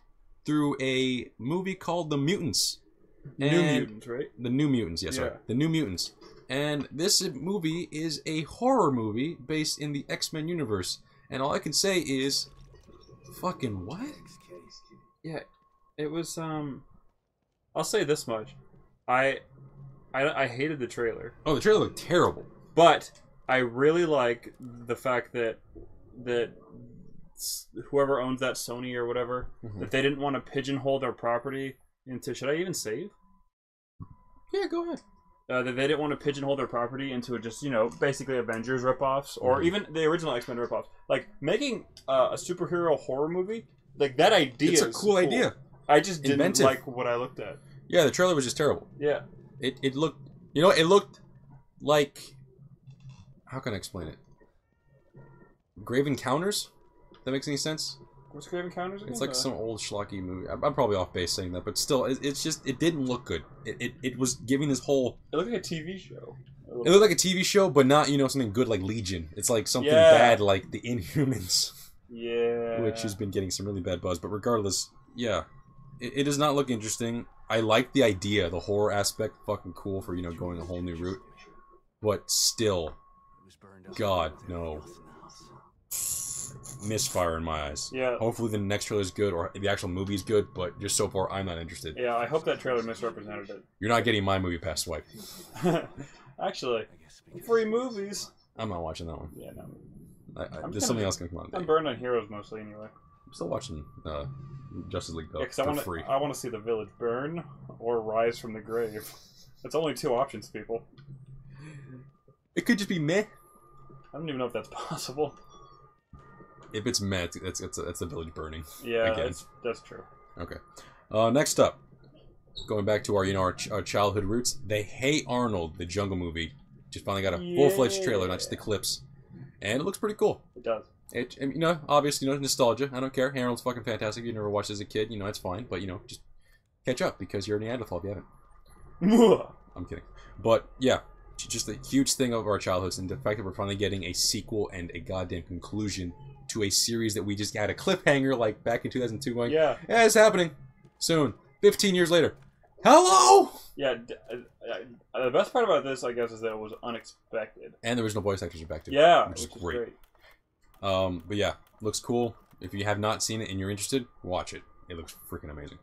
through a movie called The Mutants. New Mutants, right? The New Mutants, yes, yeah. Right. The New Mutants. And this movie is a horror movie based in the X-Men universe. And all I can say is... Fucking what? Yeah, it was, I'll say this much. I hated the trailer. Oh, the trailer looked terrible. But I really like the fact that whoever owns that, Sony or whatever, that they didn't want to pigeonhole their property into... Should I even save? Yeah, go ahead. That they didn't want to pigeonhole their property into just, you know, basically Avengers ripoffs, or even the original X-Men ripoffs. Like, making a superhero horror movie, like, that idea is a cool idea. I just didn't like what I looked at. Yeah, the trailer was just terrible. Yeah. It looked... You know, it looked like... How can I explain it? Grave Encounters? If that makes any sense? What's Grave Encounters again? It's like some old schlocky movie. I'm probably off base saying that, but still, it's just... It didn't look good. It was giving this whole... It looked like a TV show. It looked like a TV show, but not, you know, something good like Legion. It's like something bad like The Inhumans. Yeah. Which has been getting some really bad buzz. But regardless, yeah. It does not look interesting. I like the idea, the horror aspect, fucking cool for, you know, going a whole new route. But still, God, no. Misfire in my eyes. Yeah. Hopefully the next trailer is good, or the actual movie is good, but just so far, I'm not interested. Yeah, I hope that trailer misrepresented it. You're not getting my movie pass swipe. Actually, free movies. I'm not watching that one. Yeah, no. There's something else gonna come on. I'm burned on Heroes mostly, anyway. I'm still watching Justice League, though, yeah, for free. I want to see The Village burn or rise from the grave. It's only two options, people. It could just be meh. I don't even know if that's possible. If it's meh, that's The Village burning. Yeah, that's true. Okay. Next up, going back to our, you know, our childhood roots, They Hate Arnold, the Jungle movie, just finally got a full-fledged trailer, not just the clips, and it looks pretty cool. It does. You know, obviously, you know, nostalgia. I don't care. Arnold's fucking fantastic. If you never watched it as a kid, you know, it's fine. But, you know, just catch up because you're a Neanderthal if you haven't. I'm kidding. But, yeah, just a huge thing of our childhoods, and the fact that we're finally getting a sequel and a goddamn conclusion to a series that we just had a cliffhanger, like, back in 2002 going, yeah, it's happening soon. 15 years later. Hello! Yeah, the best part about this, I guess, is that it was unexpected. And the original voice actors are back, too. Yeah, which is great. But yeah, looks cool. If you have not seen it and you're interested, watch it. It looks freaking amazing.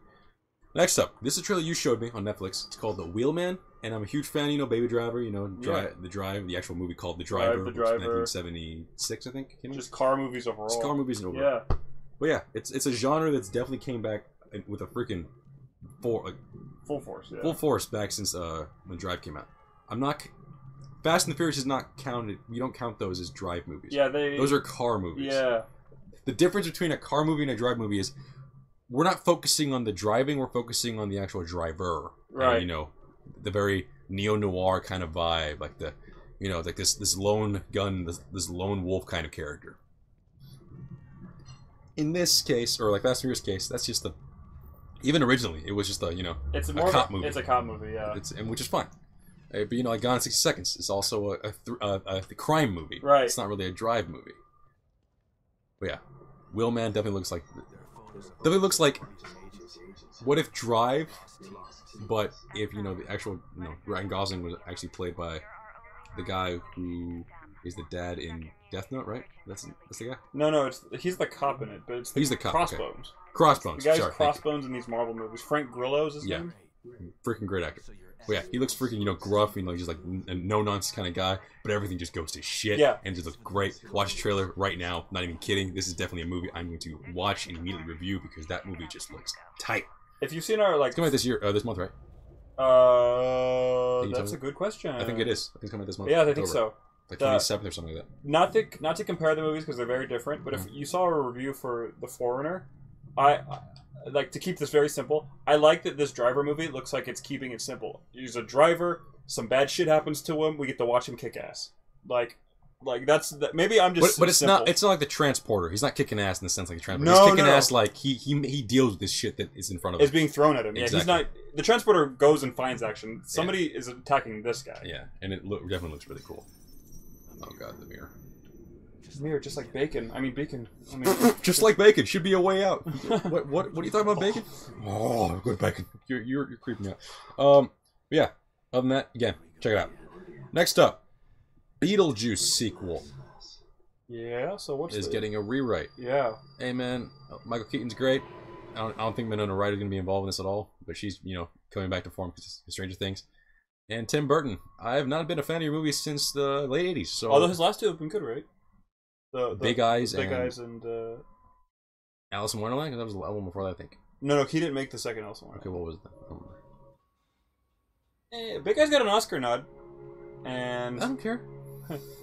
Next up, this is a trailer you showed me on Netflix. It's called The Wheelman, and I'm a huge fan, you know, Baby Driver, you know, The Drive, the actual movie called The Driver, The Driver. 1976, I think. Just car movies overall. Just car movies overall. Yeah. But yeah, it's a genre that's definitely came back with a freaking full force, yeah. Full force back since when Drive came out. Fast and the Furious is not counted. We don't count those as drive movies. Yeah, those are car movies. Yeah. The difference between a car movie and a drive movie is we're not focusing on the driving, we're focusing on the actual driver. Right. And, you know, the very neo-noir kind of vibe, like the, you know, like this lone gun, this lone wolf kind of character. In this case, or like Fast and Furious case, that's just even originally, it was just a, you know, a cop movie. It's a cop movie, yeah. Which is fine. But, you know, like Gone in 60 Seconds, it's also a crime movie. Right. It's not really a drive movie. But yeah, Wheelman definitely looks like what if Drive, but if, you know, the actual, you know, Ryan Gosling was actually played by the guy who He's the dad in Death Note, right? That's the guy. No, he's the cop in it, but it's He's the cop. Crossbones. Okay. Crossbones. The guy's Sorry, Crossbones in these Marvel movies. Frank Grillo's his name. Freaking great actor. But yeah, he looks freaking, gruff and just like a no-nonsense kind of guy, but everything just goes to shit. Yeah. And just looks great. Watch the trailer right now. Not even kidding. This is definitely a movie I'm going to watch and immediately review because that movie just looks tight. If you've seen our It's coming out this year, this month, right? That's a good question. I think it is. I think it's coming out this month. Yeah, I think so. Like 27th or something like that. Not to compare the movies because they're very different, but if you saw a review for The Foreigner, I like to keep this very simple. I like that this driver movie looks like it's keeping it simple. He's a driver. Some bad shit happens to him. We get to watch him kick ass. Like that's maybe I'm just. But it's simple. not. It's not like the Transporter. He's not kicking ass in the sense like the Transporter. No, he's kicking ass like he deals with this shit that is in front of him. It's being thrown at him. Yeah, exactly. he's not. The Transporter goes and finds action. Somebody is attacking this guy. Yeah, and it definitely looks really cool. Oh god, the mirror. Mirror, just like bacon. I mean, bacon. Just like bacon should be a way out. What are you talking about, bacon? Oh, good bacon. You're creeping me out. Yeah. Other than that, again, check it out. Next up, Beetlejuice sequel. Yeah. So what's is getting a rewrite. Yeah. Hey man, Michael Keaton's great. I don't think Winona Ryder's gonna be involved in this at all, but she's coming back to form because of Stranger Things. And Tim Burton. I have not been a fan of your movies since the late '80s. So although his last two have been good, right? The Big Eyes and Alice in Wonderland. Because that was the one before that, I think. No, he didn't make the second Alice in Wonderland. Okay, what was that? Big Eyes got an Oscar nod, and I don't care.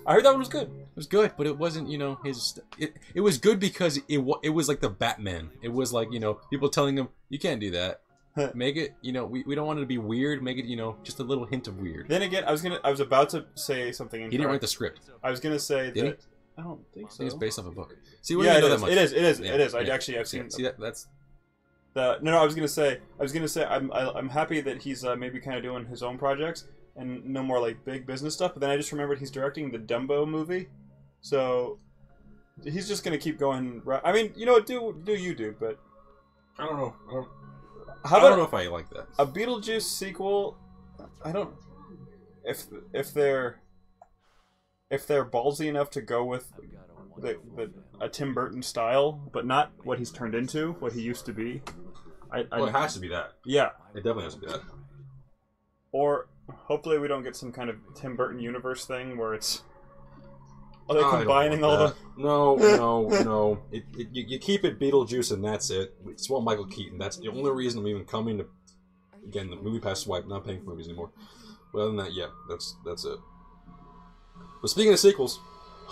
I heard that one was good. It was good, but it wasn't, his. It was good because it was like the Batman. It was like people telling him you can't do that. Make it, we don't want it to be weird. Make it, just a little hint of weird. Then again, I was about to say something. He didn't write the script. I was gonna say Did that. I don't think so. I think it's based off a book. See, we yeah, don't know that much. It is. Yeah, It is. yeah. I've seen. See that's. No, I was gonna say. I'm happy that he's maybe kind of doing his own projects and no more like big business stuff. But then I just remembered he's directing the Dumbo movie, so he's just gonna keep going. I mean, do you do? But I don't know. I don't know if I like that. A Beetlejuice sequel. I don't. If they're ballsy enough to go with a Tim Burton style, but not what he's turned into, what he used to be. It has to be that. Yeah. It definitely has to be that. Or hopefully we don't get some kind of Tim Burton universe thing where it's combining all the... No. You keep it Beetlejuice and that's it. It's well Michael Keaton. That's the only reason I'm even coming to... Again, the movie pass swipe, not paying for movies anymore. But other than that, yeah, that's it. But speaking of sequels,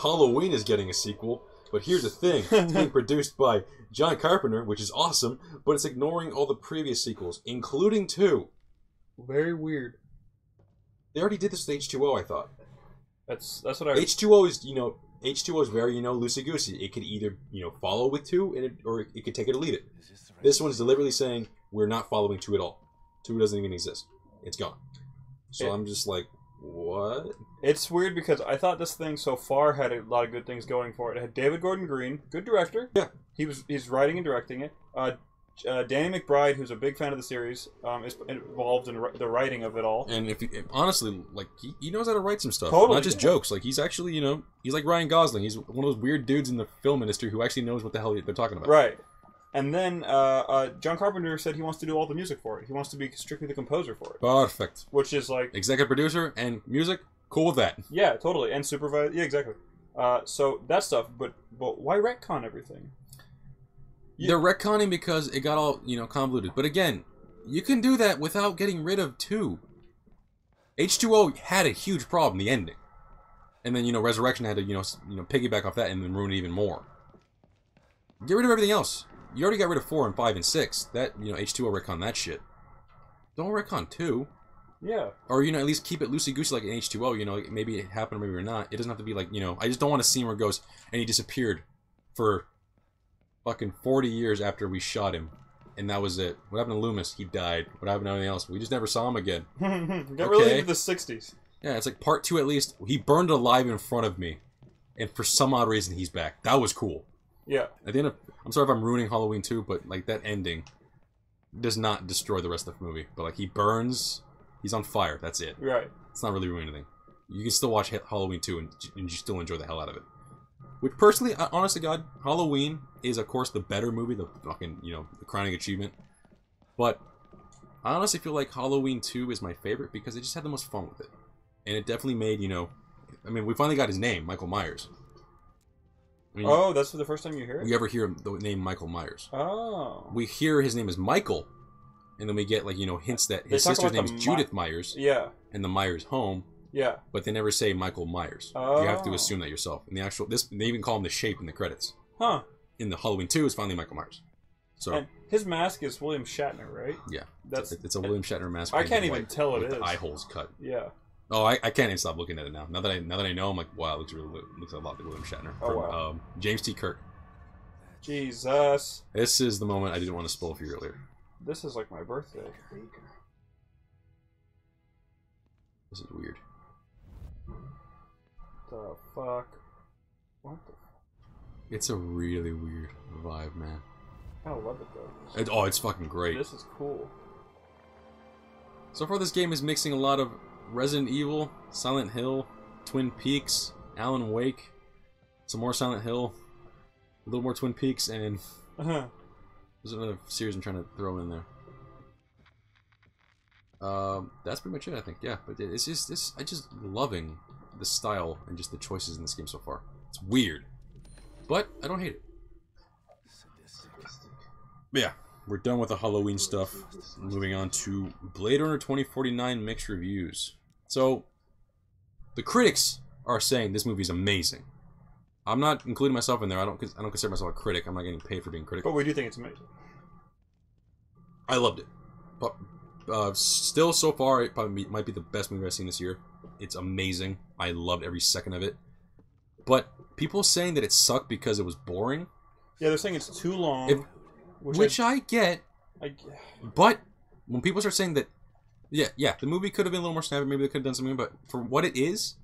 Halloween is getting a sequel. But here's the thing. It's being produced by John Carpenter, which is awesome, but it's ignoring all the previous sequels, including 2. Very weird. They already did this with H2O, I thought. That's what I... H2O is, H2O is very, loosey-goosey. It could either, follow with 2, or it could take it or leave it. This one is deliberately saying, we're not following 2 at all. 2 doesn't even exist. It's gone. So I'm just like, what? It's weird because I thought this thing so far had a lot of good things going for it. It had David Gordon Green, good director. Yeah. He's writing and directing it. Danny McBride, who's a big fan of the series, is involved in the writing of it all. And honestly, like he knows how to write some stuff, totally, not just jokes. Like he's actually, he's like Ryan Gosling. He's one of those weird dudes in the film industry who actually knows what the hell they're talking about. Right. And then John Carpenter said he wants to do all the music for it. He wants to be strictly the composer for it. Perfect. Which is like executive producer and music. Cool with that. Yeah, totally. And supervise. Yeah, exactly. So that stuff. But why retcon everything? They're retconning because it got all convoluted. But again, you can do that without getting rid of 2. H2O had a huge problem, the ending, and then Resurrection had to piggyback off that and then ruin it even more. Get rid of everything else. You already got rid of 4 and 5 and 6. That H2O retcon that shit. Don't retcon 2. Yeah. Or at least keep it loosey goosey like in H2O. Maybe it happened, maybe or not. It doesn't have to be like I just don't want a scene where it goes and he disappeared for fucking 40 years after we shot him, and that was it. What happened to Loomis? He died. What happened to anything else? We just never saw him again. Got really into the 60s. Yeah, it's like part 2 at least. He burned alive in front of me, and for some odd reason he's back. That was cool. Yeah. At the end of, I'm sorry if I'm ruining Halloween 2, but like that ending does not destroy the rest of the movie. But like he burns, he's on fire. That's it. Right. It's not really ruining anything. You can still watch Halloween 2 and you still enjoy the hell out of it. Which, personally, honest to God, Halloween is, of course, the better movie, the fucking, you know, the crowning achievement. But I honestly feel like Halloween 2 is my favorite because I just had the most fun with it. And it definitely made, you know... I mean, we finally got his name, Michael Myers. I mean, oh, that's for the first time you hear it? We ever hear the name Michael Myers. Oh. We hear his name is Michael, and then we get, like, you know, hints that his sister's name is Judith Myers. Yeah. And the Myers home. Yeah. But they never say Michael Myers. Oh. You have to assume that yourself. In the actual... they even call him the Shape in the credits. Huh. In the Halloween 2, it's finally Michael Myers. So... And his mask is William Shatner, right? Yeah. It's a William Shatner mask. I can't even tell it is. With the eye holes cut. Yeah. Oh, I can't even stop looking at it now. Now that I know, I'm like, wow, it looks a lot like William Shatner. Oh, from, wow. James T. Kirk. Jesus. This is the moment I didn't want to spoil for you earlier. This is like my birthday. This is weird. The fuck? What the fuck? It's a really weird vibe, man. I kind of love it, though. It's fucking great. This is cool. So far, this game is mixing a lot of Resident Evil, Silent Hill, Twin Peaks, Alan Wake, some more Silent Hill, a little more Twin Peaks, and there's another series I'm trying to throw in there. That's pretty much it, I think. Yeah, but it's just I just loving the style and just the choices in this game so far. It's weird, but I don't hate it. But yeah, we're done with the Halloween stuff. Moving on to Blade Runner 2049 mixed reviews. So, the critics are saying this movie is amazing. I'm not including myself in there. I don't consider myself a critic. I'm not getting paid for being a critic. But we do think it's amazing. I loved it. But still, so far, it probably might be the best movie I've seen this year. It's amazing. I loved every second of it. But people saying that it sucked because it was boring. Yeah, they're saying it's too long. Which I get. But when people start saying that, yeah, the movie could have been a little more snappy, maybe they could have done something, but for what it is,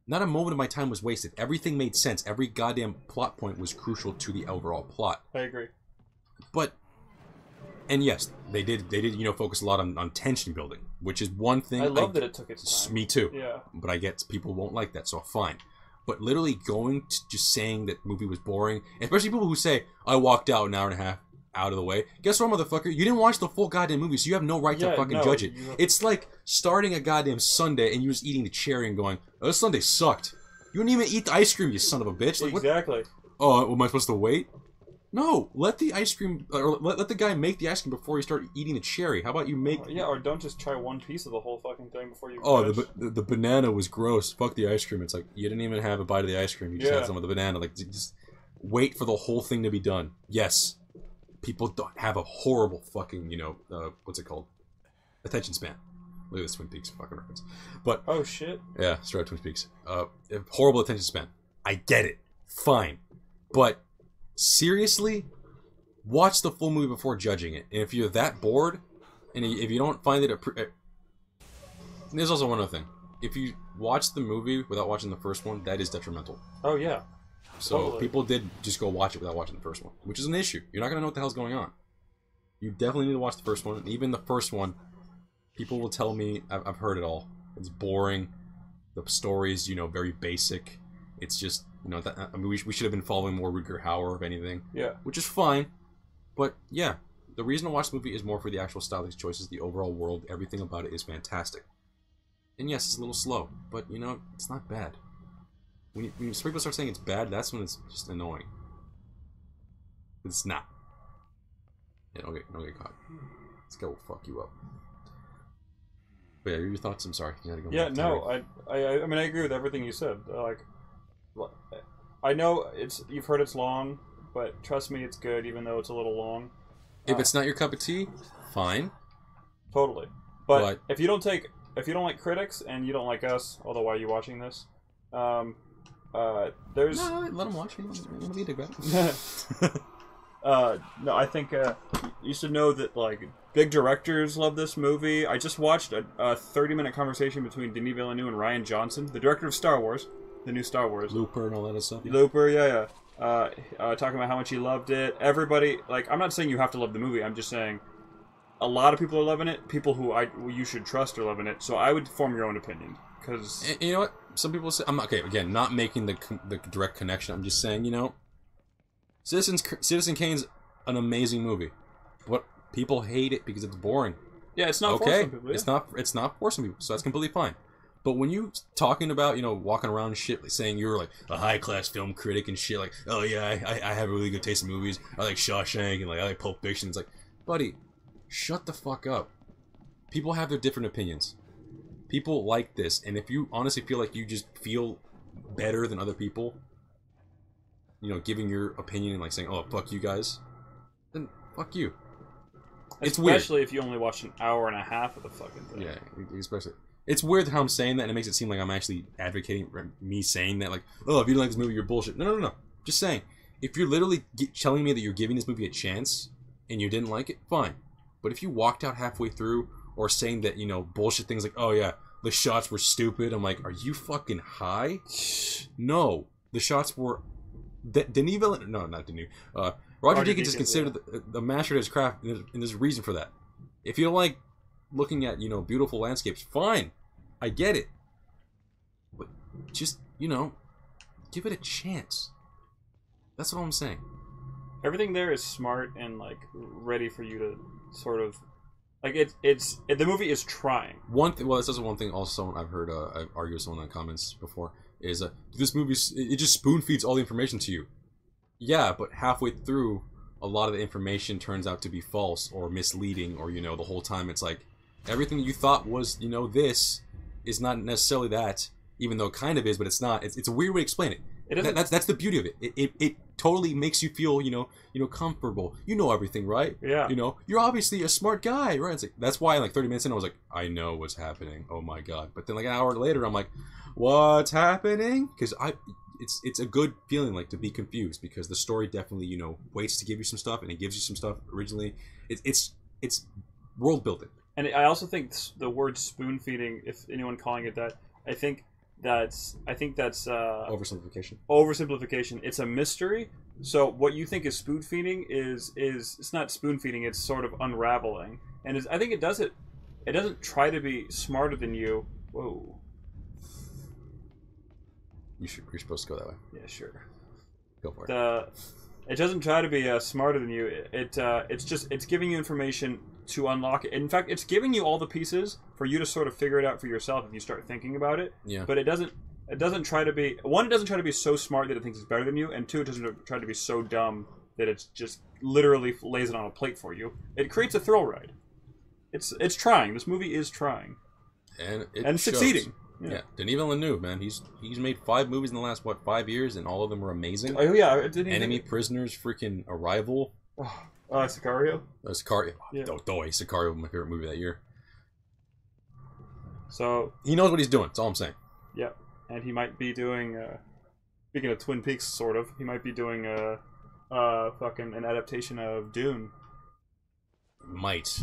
not a moment of my time was wasted. Everything made sense. Every goddamn plot point was crucial to the overall plot. I agree. But, and yes, they did, you know, focus a lot on tension building, which is one thing. I love that it took its time. Me too. Yeah. But I get people won't like that, so fine. But literally going to just saying that movie was boring, especially people who say, I walked out an hour and a half out of the way. Guess what, motherfucker? You didn't watch the full goddamn movie, so you have no right to fucking judge it. It's like starting a goddamn sundae and you just eating the cherry and going, oh, this sundae sucked. You didn't even eat the ice cream, you son of a bitch. Like, exactly. What? Oh, am I supposed to wait? No, let the ice cream, or let the guy make the ice cream before you start eating the cherry. How about you make... Yeah, or don't just try one piece of the whole fucking thing before you... Oh, the banana was gross. Fuck the ice cream. It's like, you didn't even have a bite of the ice cream. You just had some of the banana. Like, just wait for the whole thing to be done. Yes. People don't have a horrible fucking, you know, what's it called? Attention span. Look at this Twin Peaks fucking reference. But... Oh, shit. Yeah, straight out Twin Peaks. Horrible attention span. I get it. Fine. But... seriously, watch the full movie before judging it. And if you're that bored, and if you don't find it... there's also one other thing. If you watch the movie without watching the first one, that is detrimental. Oh, yeah. So people did just go watch it without watching the first one, which is an issue. You're not going to know what the hell's going on. You definitely need to watch the first one. And even the first one, people will tell me, I've heard it all. It's boring. The story's, you know, very basic. It's just... you know, I mean, we should have been following more Rutger Hauer, if anything. Yeah. Which is fine. But, yeah. The reason to watch the movie is more for the actual stylistic choices, the overall world, everything about it is fantastic. And yes, it's a little slow, but, you know, it's not bad. When people start saying it's bad, that's when it's just annoying. It's not. Yeah, don't get caught. This guy will fuck you up. But yeah, your thoughts? I'm sorry. You gotta go. Yeah, no, I mean, I agree with everything you said. Like, I know you've heard it's long, but trust me, it's good, even though it's a little long. If it's not your cup of tea, fine. Totally. But if you don't like critics and you don't like us, although why are you watching this? There's... No, let them watch. You don't be a dick about it. No, I think you should know that, like, big directors love this movie. I just watched a 30-minute conversation between Denis Villeneuve and Rian Johnson, the director of Star Wars, the new Star Wars. Looper and all that stuff. Yeah. Looper, yeah. Talking about how much he loved it. Everybody, like, I'm not saying you have to love the movie. I'm just saying a lot of people are loving it. People who you should trust are loving it. So I would form your own opinion. Because you know what? Some people say, I'm not, okay, again, not making the direct connection. I'm just saying, you know, Citizen Kane's an amazing movie. What people hate it because it's boring. Yeah, it's not forcing people. Yeah. It's not forcing people, so that's completely fine. But when you talking about, you know, walking around and shit, like saying you're like a high class film critic and shit, like, oh yeah, I have a really good taste in movies. I like Shawshank and like I like Pulp Fiction. It's like, buddy, shut the fuck up. People have their different opinions. People like this, and if you honestly feel like you just feel better than other people, you know, giving your opinion and like saying, oh fuck you guys, then fuck you. It's weird. Especially if you only watch an hour and a half of the fucking thing. Yeah, especially. It's weird how I'm saying that, and it makes it seem like I'm actually advocating for me saying that, like, oh, if you don't like this movie, you're bullshit. No. Just saying, if you're literally telling me that you're giving this movie a chance, and you didn't like it, fine. But if you walked out halfway through, or saying that, you know, bullshit things like, oh yeah, the shots were stupid, I'm like, are you fucking high? No. The shots were... Denis Villeneuve... No, not Denis. Roger Deakins is considered the master of his craft, and there's a reason for that. If you don't like looking at, you know, beautiful landscapes, fine. I get it. But just, you know, give it a chance. That's what I'm saying. Everything there is smart and, like, ready for you to sort of... Like, the movie is trying. Well, this is one thing also I've heard, I've argued with someone in the comments before, is this movie, it just spoon feeds all the information to you. Yeah, but halfway through, a lot of the information turns out to be false or misleading, or, you know, the whole time it's like, everything you thought was, you know, this is not necessarily that, even though it kind of is, but it's not. It's a weird way to explain it. That's the beauty of it. It totally makes you feel, you know, comfortable. You know everything, right? Yeah. You know, you're obviously a smart guy, right? It's like, that's why, like, 30 minutes in, I was like, I know what's happening. Oh my god. But then, like, an hour later, I'm like, what's happening? Because it's a good feeling, like, to be confused, because the story definitely, you know, waits to give you some stuff, and it gives you some stuff originally. It's world building. And I also think the word spoon feeding, if anyone calling it that, I think that's oversimplification. Oversimplification. It's a mystery. So what you think is spoon feeding is it's not spoon feeding. It's sort of unraveling. And I think it does it. It doesn't try to be smarter than you. Whoa. You're supposed to go that way. Yeah, sure. Go for it. It doesn't try to be smarter than you. It's giving you information to unlock it. In fact, it's giving you all the pieces for you to sort of figure it out for yourself if you start thinking about it. Yeah. But it doesn't try to be, one, it doesn't try to be so smart that it thinks it's better than you, and two, it doesn't try to be so dumb that it's just literally lays it on a plate for you. It creates a thrill ride. It's trying. This movie is trying. And succeeding. Yeah. Denis Villeneuve, man, he's made 5 movies in the last 5 years, and all of them were amazing. Oh yeah, Enemy Prisoners, freaking Arrival. Sicario. Sicario. Yeah. Sicario was my favorite movie that year. So he knows what he's doing. That's all I'm saying. Yeah, and he might be doing. Speaking of Twin Peaks, sort of, he might be doing fucking an adaptation of Dune. Might.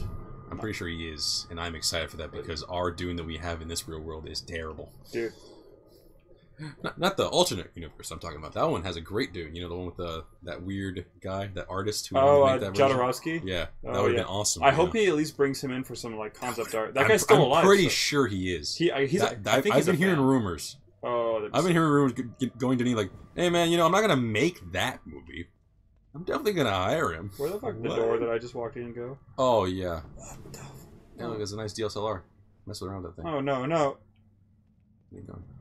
I'm pretty sure he is, and I'm excited for that because our Dune that we have in this real world is terrible. Dude. Not the alternate universe I'm talking about. That one has a great Dune. You know, the one with that weird guy, that artist who made that Jodorowsky? Yeah, that would have been awesome. I hope he at least brings him in for some like concept art. That guy's still alive. I'm pretty sure he is. I've been hearing rumors. I've been hearing rumors going to me like, hey man, you know, I'm not gonna make that movie. I'm definitely gonna hire him. Where the fuck did the door that I just walked in and go? Oh yeah. Yeah, look, it's a nice DSLR. Mess around with that thing. Oh no.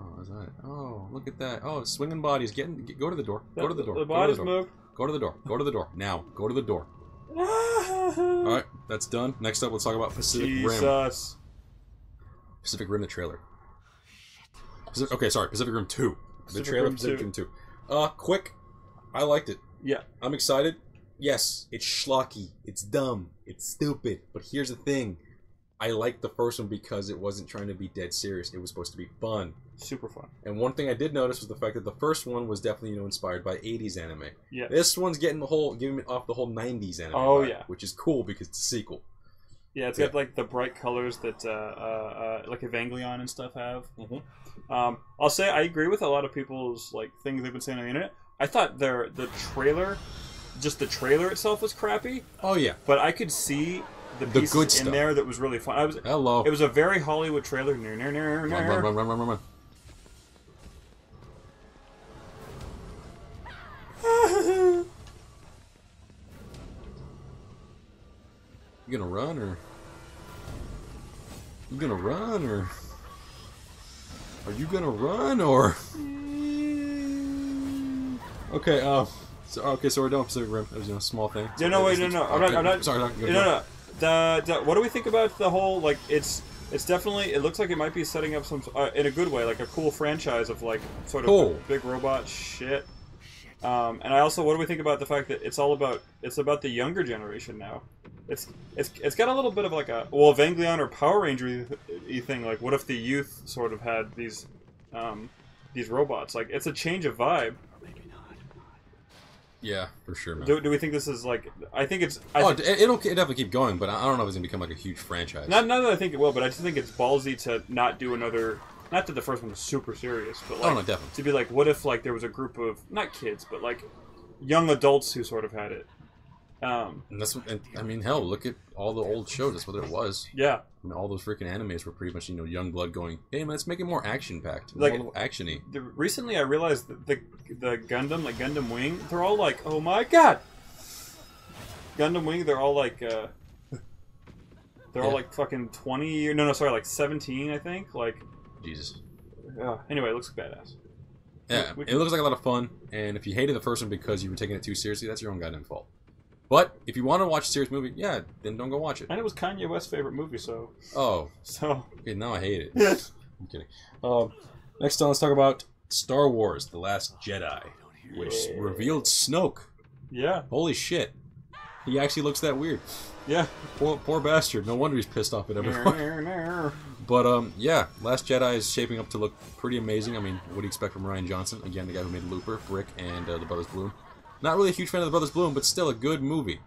Oh, is that? Oh, look at that. Oh, swinging bodies. Go to the door. Go to the door. The bodies moved. Go to the door. Go to the door. Now. Go to the door. Alright, that's done. Next up, let's talk about Pacific Rim. Pacific Rim, the trailer. Pacific Rim 2. The trailer, Pacific Rim 2. Quick. I liked it. Yeah. I'm excited. Yes, it's schlocky. It's dumb. It's stupid. But here's the thing. I liked the first one because it wasn't trying to be dead serious. It was supposed to be fun. Super fun. And one thing I did notice was the fact that the first one was definitely, you know, inspired by 80s anime. Yeah. This one's giving it off the whole 90s anime vibe, yeah. Which is cool because it's a sequel. Yeah, it's got like the bright colors that like Evangelion and stuff have. Mm-hmm. I'll say I agree with a lot of people's like things they've been saying on the internet. I thought the trailer itself was crappy. Oh yeah. But I could see the The pieces good in stuff. there that was really fun. Hello. It was a very Hollywood trailer. Run. You gonna run or? You gonna run or? Are you gonna run or? Okay. So we're done with Pacific Rim. It was a small thing. Yeah, no, wait, no. I'm not. Sorry, No. What do we think about the whole like? It's definitely. It looks like it might be setting up some in a good way, like a cool franchise of like sort of Cool. big robot shit. And I also, what do we think about the fact that it's about the younger generation now? It's got a little bit of like a Evangelion or Power Ranger-y thing. Like, what if the youth sort of had these robots? Like, it's a change of vibe. Yeah, for sure, man. Do we think this is like? I think it's. It'll definitely keep going, but I don't know if it's gonna become like a huge franchise. Not that I think it will, but I just think it's ballsy to not do another. Not that the first one was super serious, but like no, definitely. to be like, what if like there was a group of not kids, but like young adults who sort of had it. And I mean, hell, look at all the old shows. That's what it was. Yeah. And all those freaking animes were pretty much, young blood going, hey, man, let's make it more action-packed. Like, more action-y. Recently I realized that the Gundam, like Gundam Wing, they're all like, oh my god! Gundam Wing, they're all like, all like fucking 20, like 17, I think. Like, Jesus. Anyway, it looks badass. Yeah, it looks like a lot of fun, and if you hated the first one because you were taking it too seriously, that's your own goddamn fault. But if you want to watch a serious movie, yeah, then don't go watch it. And it was Kanye West's favorite movie, so. Oh. So. Okay, now I hate it. I'm kidding. Next on, let's talk about Star Wars: The Last Jedi, which revealed Snoke. Yeah. Holy shit. He actually looks that weird. Yeah. Poor bastard. No wonder he's pissed off at everyone. But, yeah, Last Jedi is shaping up to look pretty amazing. I mean, what do you expect from Rian Johnson? Again, the guy who made Looper, Brick, and The Brothers Bloom. Not really a huge fan of The Brothers Bloom, but still a good movie.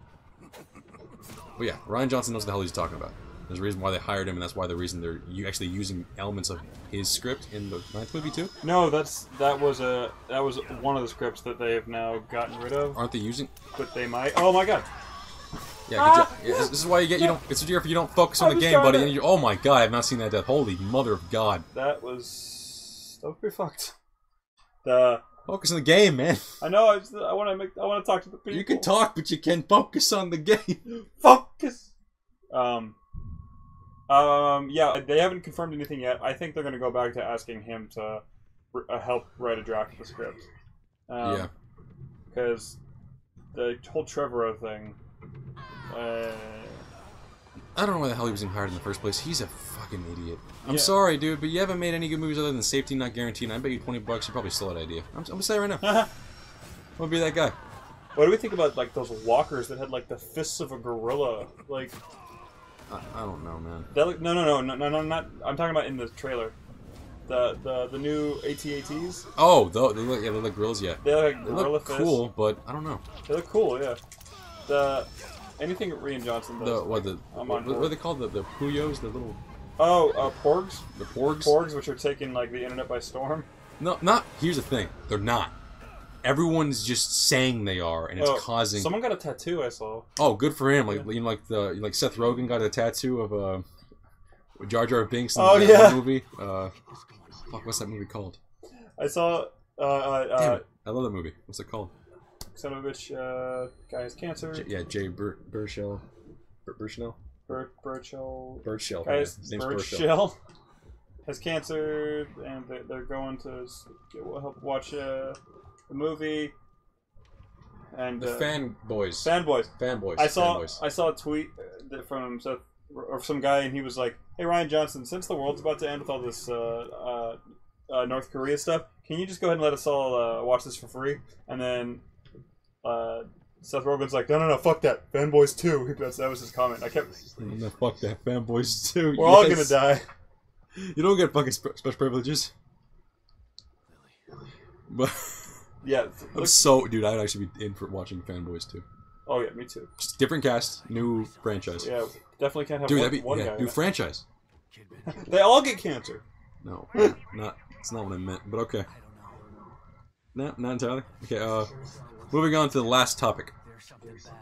But yeah, Rian Johnson knows what the hell he's talking about. There's a reason why they hired him, and that's why the reason they're actually using elements of his script in the ninth movie too. No, that was one of the scripts that they have now gotten rid of. Aren't they using? But they might. Oh my god. Yeah, good job. Yeah, this is why you don't. It's if you don't focus on the game, buddy. And oh my god, I've not seen that death. Holy mother of God. That was pretty fucked. Focus on the game, man. I know. I want to talk to the people. You can talk, but you can't focus on the game. Focus. Yeah, they haven't confirmed anything yet. I think they're going to go back to asking him to help write a draft of the script. Yeah. Because the whole Trevorrow thing. I don't know why the hell he was even hired in the first place. He's a fucking idiot. I'm Yeah. sorry, dude, but you haven't made any good movies other than Safety Not Guaranteed. And I bet you $20 you probably stole that idea. I'm gonna say it right now. I'm gonna be that guy. What do we think about like those walkers that had like the fists of a gorilla? Like, I don't know, man. that look, no, not. I'm talking about in the trailer. The new AT-ATs. Oh, they look like grills, yeah. They look like They gorilla look fists. cool, but I don't know. They look cool, yeah. Anything Rian Johnson does. What are they called? The Puyos, the little. Oh, Porgs. The Porgs. Porgs, which are taking like the internet by storm. No, not. Here's the thing. They're not. Everyone's just saying they are, and it's causing. Someone got a tattoo. I saw. Oh, good for him! Like Seth Rogen got a tattoo of Jar Jar Binks in the movie. Fuck, what's that movie called? I saw. Damn it! I love that movie. What's it called? Son of a bitch, guy has cancer. Jay Burchell. Burchell. Burchell. Burchell. Guys, His name's Burchell has cancer, and they're going to help watch the movie. And the fanboys. I saw a tweet from Seth, or some guy, and he was like, "Hey, Rian Johnson, since the world's about to end with all this North Korea stuff, can you just go ahead and let us all watch this for free?" And then Seth Rogen's like, no, fuck that, Fanboys 2. That was his comment. I kept. No, fuck that, Fanboys 2. We're all gonna die. You don't get fucking special privileges. But yeah, dude, I'd actually be in for watching Fanboys 2. Oh yeah, me too. Just different cast, new franchise. Yeah, definitely can't have dude, one guy. New franchise. They all get cancer. No, it's not what I meant. But okay. No, not entirely. Okay. Moving on to the last topic.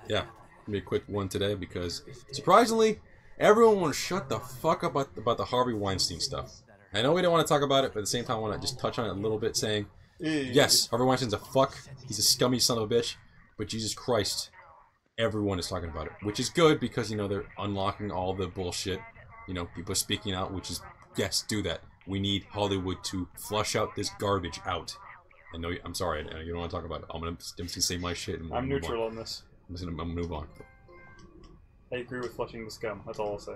Yeah. be a quick one today because, surprisingly, everyone wants to shut the fuck up about the Harvey Weinstein stuff. I know we don't want to talk about it, but at the same time I want to just touch on it a little bit, saying, yes, Harvey Weinstein's a fuck, he's a scummy son of a bitch, but Jesus Christ, everyone is talking about it. Which is good because, you know, they're unlocking all the bullshit. You know, people are speaking out, which is, yes, do that. We need Hollywood to flush out this garbage out. I know, I'm sorry, you don't want to talk about it. I'm gonna say my shit. And I'm neutral on this. I'm gonna move on. I agree with flushing the scum. That's all I'll say.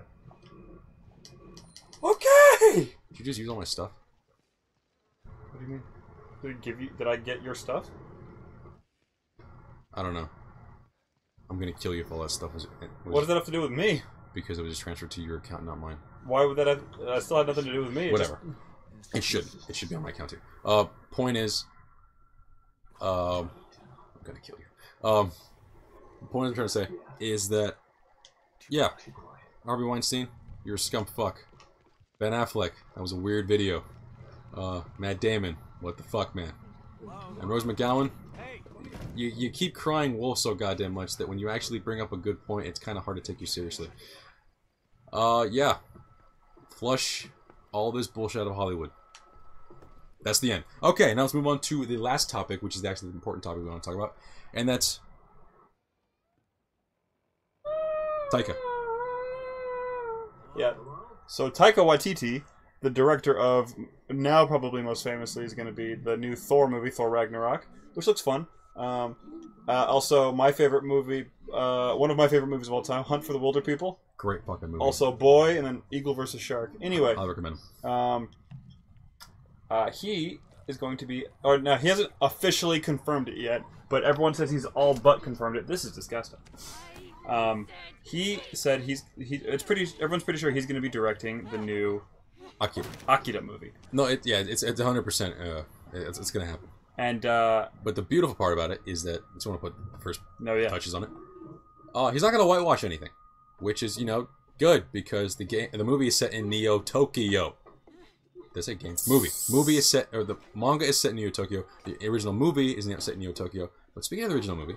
Okay! Did you just use all my stuff? What do you mean? Did I get your stuff? I don't know. I'm gonna kill you if all that stuff was what does that have to do with me? Because it was just transferred to your account, not mine. Why would that have... That still had nothing to do with me. Whatever. It should. It should be on my account too. Point is... I'm gonna kill you. The point I'm trying to say is that... Yeah. Harvey Weinstein, you're a scum fuck. Ben Affleck, that was a weird video. Matt Damon, what the fuck, man. And Rose McGowan, you keep crying wolf so goddamn much that when you actually bring up a good point, it's kind of hard to take you seriously. Yeah. Flush all this bullshit out of Hollywood. That's the end. Okay, now let's move on to the last topic, which is actually the important topic we want to talk about. And that's... Taika. Yeah. So Taika Waititi, the director of, now probably most famously, is going to be the new Thor movie, Thor Ragnarok, which looks fun. Also, my favorite movie, one of my favorite movies of all time, Hunt for the Wilder People. Great fucking movie. Also, Boy, and then Eagle vs. Shark. Anyway. I recommend him. He is going to be, or now he hasn't officially confirmed it yet, but everyone says he's all but confirmed it. This is disgusting. He said everyone's pretty sure he's going to be directing the new Akira movie. No, it's 100%. It's going to happen. And but the beautiful part about it is that I just want to put the first touches on it. He's not going to whitewash anything, which is, you know, good because the movie is set in Neo Tokyo. Did I say game? Movie is set, or the manga is set in Neo Tokyo. The original movie is set in Neo Tokyo. But speaking of the original movie,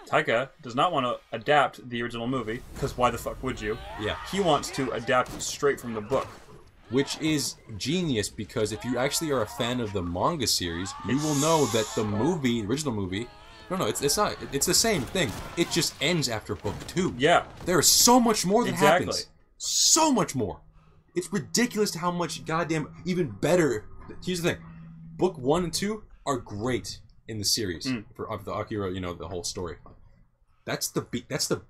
Taika does not want to adapt the original movie, because why the fuck would you? Yeah. He wants to adapt straight from the book. Which is genius, because if you actually are a fan of the manga series, you will know that the original movie... No, it's not. It's the same thing. It just ends after book 2. Yeah. There is so much more that happens. So much more. It's ridiculous how much goddamn even better... Here's the thing. Book 1 and 2 are great in the series of the Akira, you know, the whole story. That's the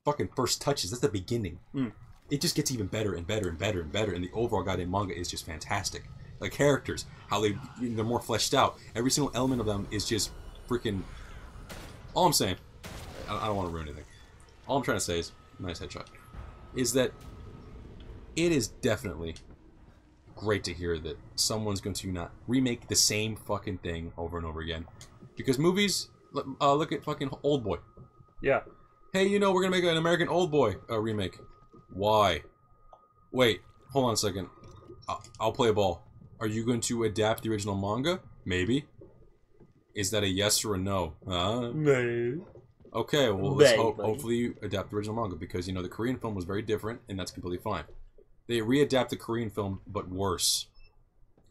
fucking first touches. That's the beginning. It just gets even better and better and better and better, and the overall goddamn manga is just fantastic. Like characters, how they're more fleshed out. Every single element of them is just freaking... All I'm saying, I don't want to ruin anything. All I'm trying to say is, nice headshot, is that it is definitely great to hear that someone's going to not remake the same fucking thing over and over again. Because movies, look at fucking Old Boy. Yeah. Hey, you know, we're going to make an American Old Boy remake. Why? Wait, hold on a second. I'll play a ball. Are you going to adapt the original manga? Maybe. Is that a yes or a no? Maybe. Okay, well, let's hopefully you adapt the original manga, because, you know, the Korean film was very different, and that's completely fine. They readapt the Korean film, but worse.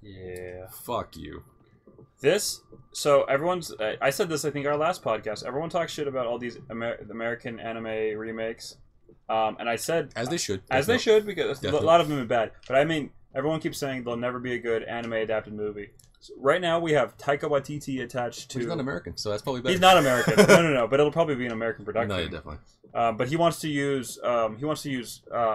Yeah. Fuck you. So everyone's... I said this, I think, our last podcast. Everyone talks shit about all these American anime remakes. And I said... As they should. As they should, because a lot of them are bad. But I mean, everyone keeps saying there'll never be a good anime-adapted movie. So right now, we have Taika Waititi attached to... He's not American, so that's probably better. He's not American. No. But it'll probably be an American production. No, yeah, definitely. But he wants to use...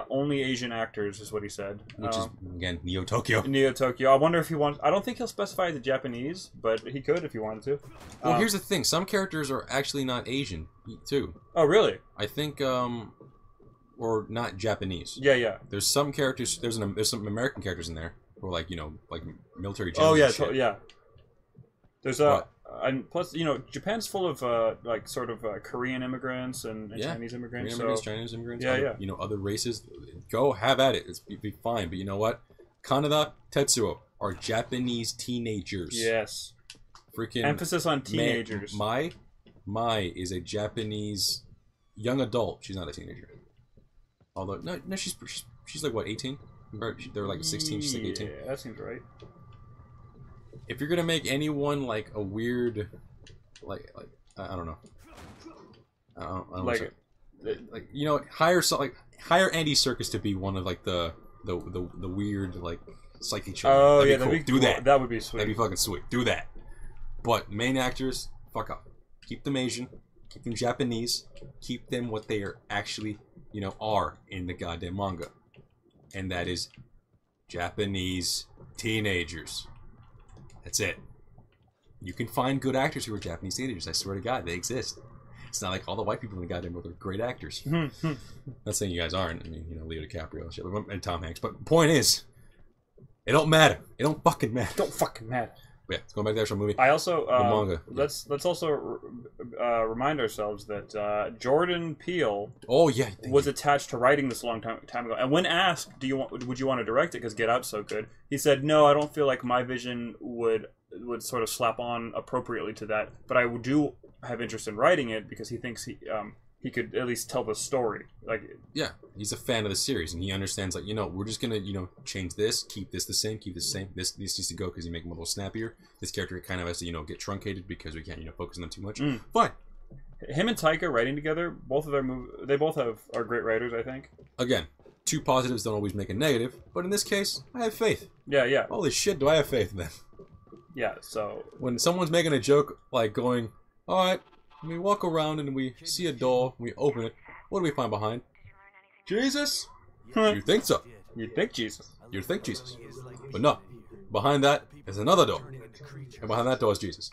only Asian actors, is what he said. Which is, again, Neo Tokyo. Neo Tokyo. I wonder if he wants... I don't think he'll specify the Japanese, but he could if he wanted to. Well, here's the thing. Some characters are actually not Asian, too. Oh, really? I think, or not Japanese. Yeah. There's some characters... There's some American characters in there who are, like, you know, like military Oh, generals. yeah, and shit. Yeah. There's and plus, you know, Japan's full of like sort of Korean immigrants and Chinese immigrants. Chinese immigrants. Yeah. You know, other races. Go have at it. It's be fine. But you know what? Kaneda, Tetsuo are Japanese teenagers. Yes. Freaking emphasis on teenagers. Mai is a Japanese young adult. She's not a teenager. Although no, she's like what 18? They're like 16. She's like 18. Yeah, that seems right. If you're gonna make anyone like a weird, like I don't know. I don't Like, like you know, hire Andy Serkis to be one of like the weird like psychic children. oh That'd yeah, be cool. that'd be Do that. That would be sweet. That'd be fucking sweet. Do that. But main actors, fuck up. Keep them Asian. Keep them Japanese. Keep them what they are actually, you know, are in the goddamn manga, and that is Japanese teenagers. That's it. You can find good actors who are Japanese teenagers. I swear to God, they exist. It's not like all the white people in the goddamn world are great actors. Not saying you guys aren't. I mean, you know, Leo DiCaprio and shit, and Tom Hanks. But the point is, it don't matter. It don't fucking matter. Don't fucking matter. Yeah, let's go back to the actual movie. I also the manga. let's also remind ourselves that Jordan Peele was attached to writing this a long time ago. And when asked, would you want to direct it because Get Out's so good, he said, no, I don't feel like my vision would sort of slap on appropriately to that, but I do have interest in writing it because he thinks he could at least tell the story. Like, yeah, he's a fan of the series, and he understands, like, you know, we're just gonna, you know, change this, keep this the same, keep this the same. This needs to go because you make him a little snappier. This character kind of has to, you know, get truncated because we can't, you know, focus on them too much. Fine. Him and Taika writing together, both of their they both are great writers, I think. Again, two positives don't always make a negative, but in this case, I have faith. Yeah, yeah. Holy shit, do I have faith in them? Yeah, so when someone's making a joke, like going, all right, we walk around and we see a door, we open it. What do we find behind? Jesus? You think so? You think Jesus? You think Jesus? But no. Behind that is another door, and behind that door is Jesus.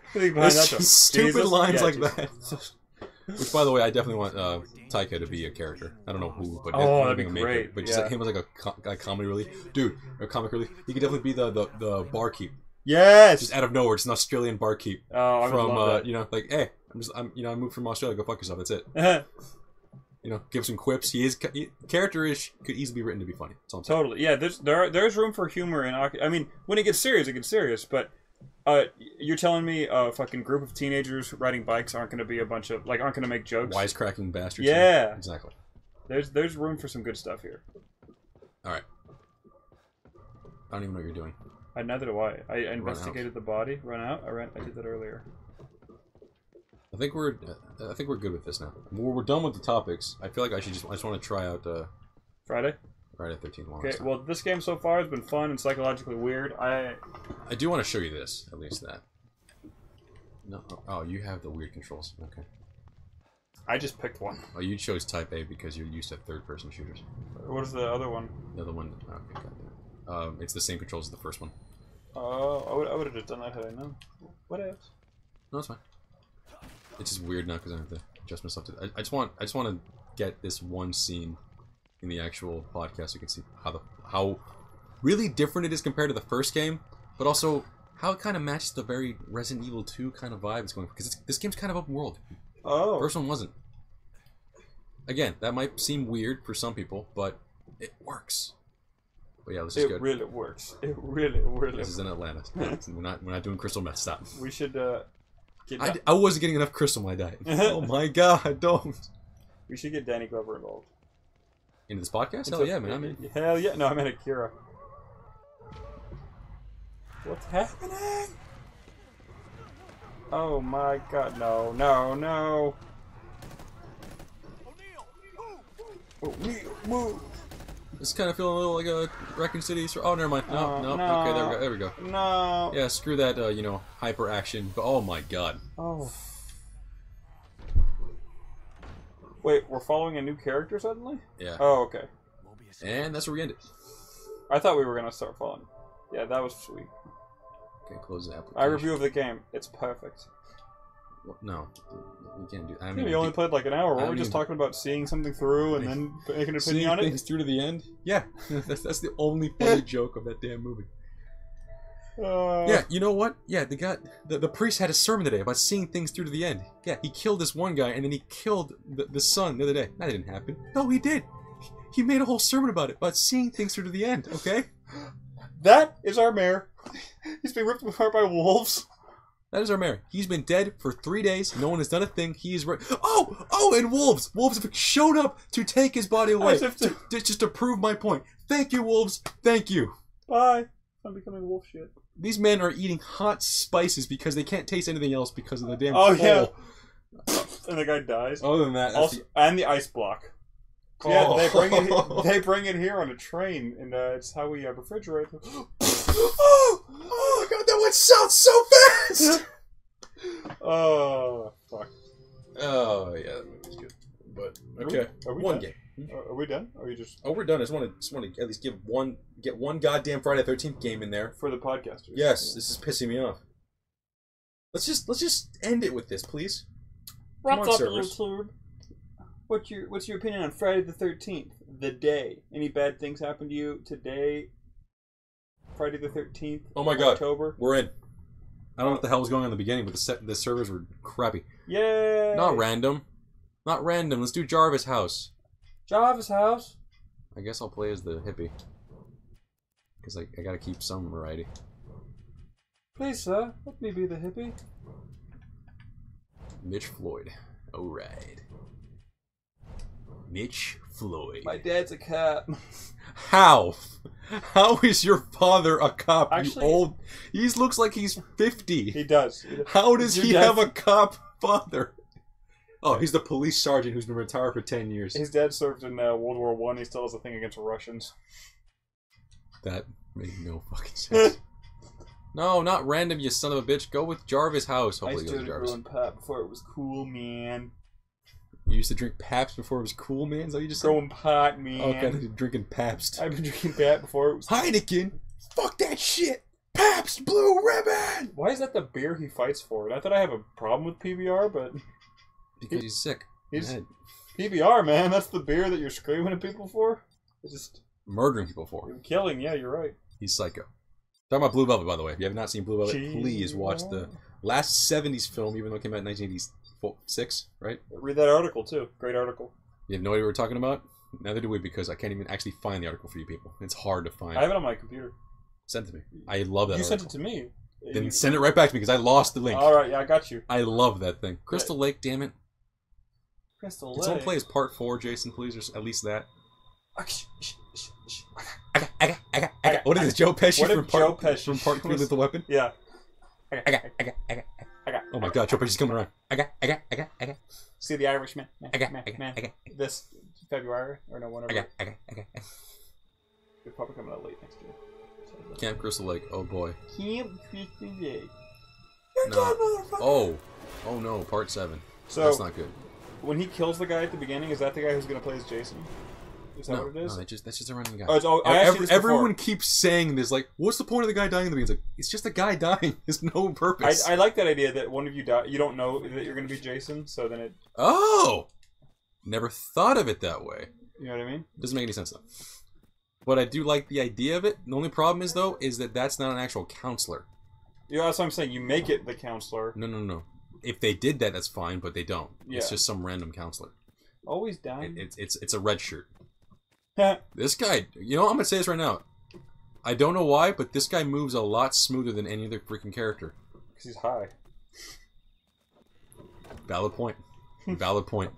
Stupid Jesus? lines Yeah, like Jesus. that. Which, by the way, I definitely want Taika to be a character. I don't know who, but that'd be great. But just like him as like a comedy relief, dude, or comic relief. He could definitely be the barkeep. Yes. Just out of nowhere, just an Australian barkeep. Oh, I from love that. you know, like, hey, I moved from Australia. Go fuck yourself. That's it. You know, give some quips. Character-ish, could easily be written to be funny. That's all I'm saying. Totally. Yeah. There's room for humor in. I mean, when it gets serious. But you're telling me a fucking group of teenagers riding bikes aren't going to be a bunch of aren't going to make jokes? Wisecracking bastards. Yeah. Exactly. There's room for some good stuff here. All right. I don't even know what you're doing. Neither do I. I investigated the body. Run out. I did that earlier. I think we're good with this now. We're done with the topics. I feel like I just want to try out Friday 13 one. Okay. Well, this game so far has been fun and psychologically weird. I do want to show you this, at least that. No. Oh, you have the weird controls. Okay. I just picked one. Oh, you chose Type A because you're used to third-person shooters. What is the other one? The other one. Okay, goddamn. It's the same controls as the first one. Oh, I would have just done that had I known. What else? No, it's fine. It's just weird now because I have to adjust myself to. I just want to get this one scene in the actual podcast so you can see how really different it is compared to the first game, but also how it kind of matches the very Resident Evil 2 kind of vibe it's going for, because this game's kind of open world. Oh. First one wasn't. Again, that might seem weird for some people, but it works. But yeah, this is good. It really works. It really works. This is in Atlanta. We're not doing crystal meth. Stop. We should I wasn't getting enough crystal in my diet. Oh my god, don't. We should get Danny Glover involved. Into this podcast? Hell yeah, man. Hell yeah. No, I meant Akira. What's happening? Oh my god, no. Move. This kind of feeling a little like a Raccoon City. Oh, never mind. No. Okay, there we go. No. Yeah, screw that, hyper action. But oh my god. Oh. Wait, we're following a new character suddenly? Yeah. Oh, okay. And that's where we ended. I thought we were going to start following. Yeah, that was sweet. Okay, close the application. My review of the game. It's perfect. Well, no, we can't do that. We only played like an hour. Weren't we just talking about seeing something through and then making an opinion on it? Seeing things through to the end? Yeah. that's the only funny joke of that damn movie. Yeah, you know what? Yeah, the priest had a sermon today about seeing things through to the end. Yeah, he killed this one guy and then he killed the son the other day. That didn't happen. No, he did. He made a whole sermon about it, about seeing things through to the end, okay? That is our mayor. He's being ripped apart by wolves. That is our mayor. He's been dead for 3 days. No one has done a thing. He is right. Oh, and wolves. Wolves have showed up to take his body away. Just to prove my point. Thank you, wolves. Thank you. Bye. I'm becoming wolf shit. These men are eating hot spices because they can't taste anything else because of the damn coal. Yeah. And the guy dies. Other than that, also, and the ice block. Oh. Yeah, they bring it here on a train, and it's how we refrigerate them. Oh my god, that went south so fast! Oh, fuck. Oh, yeah, that movie's good. But, okay. Are we one done? game. Are we done? Or are you just... Oh, we're done. I just want to at least get one goddamn Friday the 13th game in there. For the podcasters. Yes, yeah. This is pissing me off. Let's just end it with this, please. What's up, YouTube? What's your opinion on Friday the 13th? The day. Any bad things happen to you today? Friday the 13th. Oh my god. October. We're in. I don't know what the hell was going on in the beginning, but the servers were crappy. Yay! Not random. Not random. Let's do Jarvis House. Jarvis House? I guess I'll play as the hippie. Because I gotta keep some variety. Please, sir. Let me be the hippie. Mitch Floyd. Alright. Mitch Floyd. My dad's a cop. How? How is your father a cop? Actually, you old. He looks like he's 50. He does. How does he have a cop father? Oh, he's the police sergeant who's been retired for 10 years. His dad served in World War I. He still has a thing against Russians. That made no fucking sense. No, not random, you son of a bitch. Go with Jarvis House. Hopefully, I started growing Pap before it was cool, man. You used to drink Pabst before it was cool, man? Is that what you just said? Growing pot, man. Okay, I've been drinking Pabst. I've been drinking Pap before it was... Heineken! Fuck that shit! Pabst Blue Ribbon! Why is that the beer he fights for? Not that I have a problem with PBR, but... Because he's sick. He's... PBR, man. That's the beer that you're screaming at people for? It's just... Murdering people for. You're killing, yeah, you're right. He's psycho. Talking about Blue Velvet, by the way. If you have not seen Blue Velvet, please watch the last 70s film, even though it came out in 1986, right? Read that article, too. Great article. You have no idea what we're talking about? Neither do we, because I can't even actually find the article for you people. It's hard to find. I have it on my computer. Send it to me. I love that article. You sent it to me. Then send it right back to me, because I lost the link. Alright, yeah, I got you. I love that thing. Crystal Lake, damn it. Crystal Lake. Can someone play as part 4, Jason, please? Or at least that. What is this, Joe Pesci from part 3 Lethal Weapon? Yeah. Oh my god, Joe Pesci's coming around. See the Irishman. This February or no, whenever. You're probably coming out late next year. Camp Crystal Lake. Oh boy. Camp Crystal Lake. No. Oh no, part 7. So that's not good. When he kills the guy at the beginning, is that the guy who's gonna play as Jason? Is that what it is? No, that's just a random guy. Everyone keeps saying this, like, what's the point of the guy dying in the beginning? It's like, it's just a guy dying. There's no purpose. I like that idea that one of you die. You don't know that you're going to be Jason, so then it... Oh! Never thought of it that way. You know what I mean? Doesn't make any sense, though. But I do like the idea of it. The only problem is, though, is that that's not an actual counselor. Yeah, that's what I'm saying. You make it the counselor. No. If they did that, that's fine, but they don't. Yeah. It's just some random counselor. Always dying. It's a red shirt. This guy, you know, I'm gonna say this right now. I don't know why, but this guy moves a lot smoother than any other freaking character. Because he's high. Valid point. Valid point.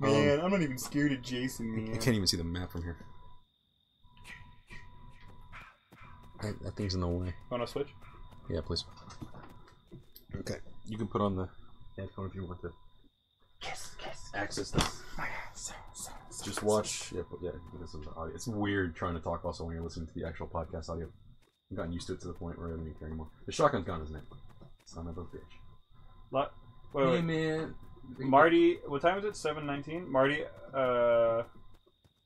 Man, I'm not even scared of Jason, man. I can't even see the map from here. That thing's in the way. Want to switch? Yeah, please. Okay. You can put on the headphone if you want to. Access this. Just watch. Yeah. This is audio. It's weird trying to talk also when you're listening to the actual podcast audio. I've gotten used to it to the point where I don't even care anymore. The shotgun's gone, isn't it? Son of a bitch. Wait. Hey, man. Marty, what time is it? 7:19. Marty,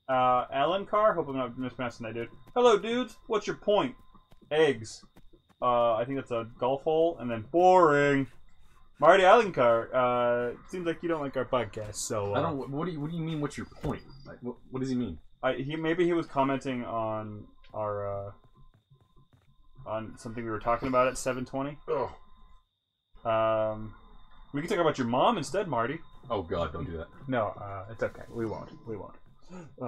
Alan Carr. Hope I'm not mispronouncing that, dude. Hello, dudes. What's your point? Eggs. I think that's a golf hole, and then boring. Marty Alencar, seems like you don't like our podcast, so... I don't... What do you mean, what's your point? Like, what does he mean? Maybe he was commenting on our, on something we were talking about at 7:20. Oh. We can talk about your mom instead, Marty. Oh god, don't do that. No, it's okay. We won't. Wait, why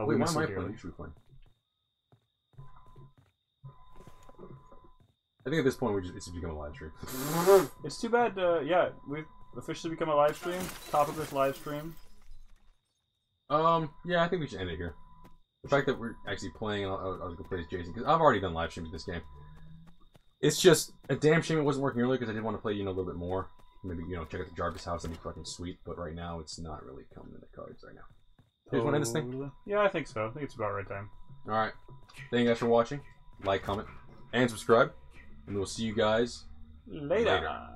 am I playing? You should be playing. I think at this point it's become a live stream. It's too bad. Yeah, we've officially become a live stream. Top of this live stream. Yeah, I think we should end it here. The fact that we're actually playing, I was gonna play as Jason because I've already done live streams this game. It's just a damn shame it wasn't working earlier because I did want to play, a little bit more. Maybe, check out the Jarvis house. That'd be fucking sweet. But right now, it's not really coming in the cards right now. You guys want to end this thing? Yeah, I think so. I think it's about right time. All right. Thank you guys for watching. Like, comment, and subscribe. And we'll see you guys Later.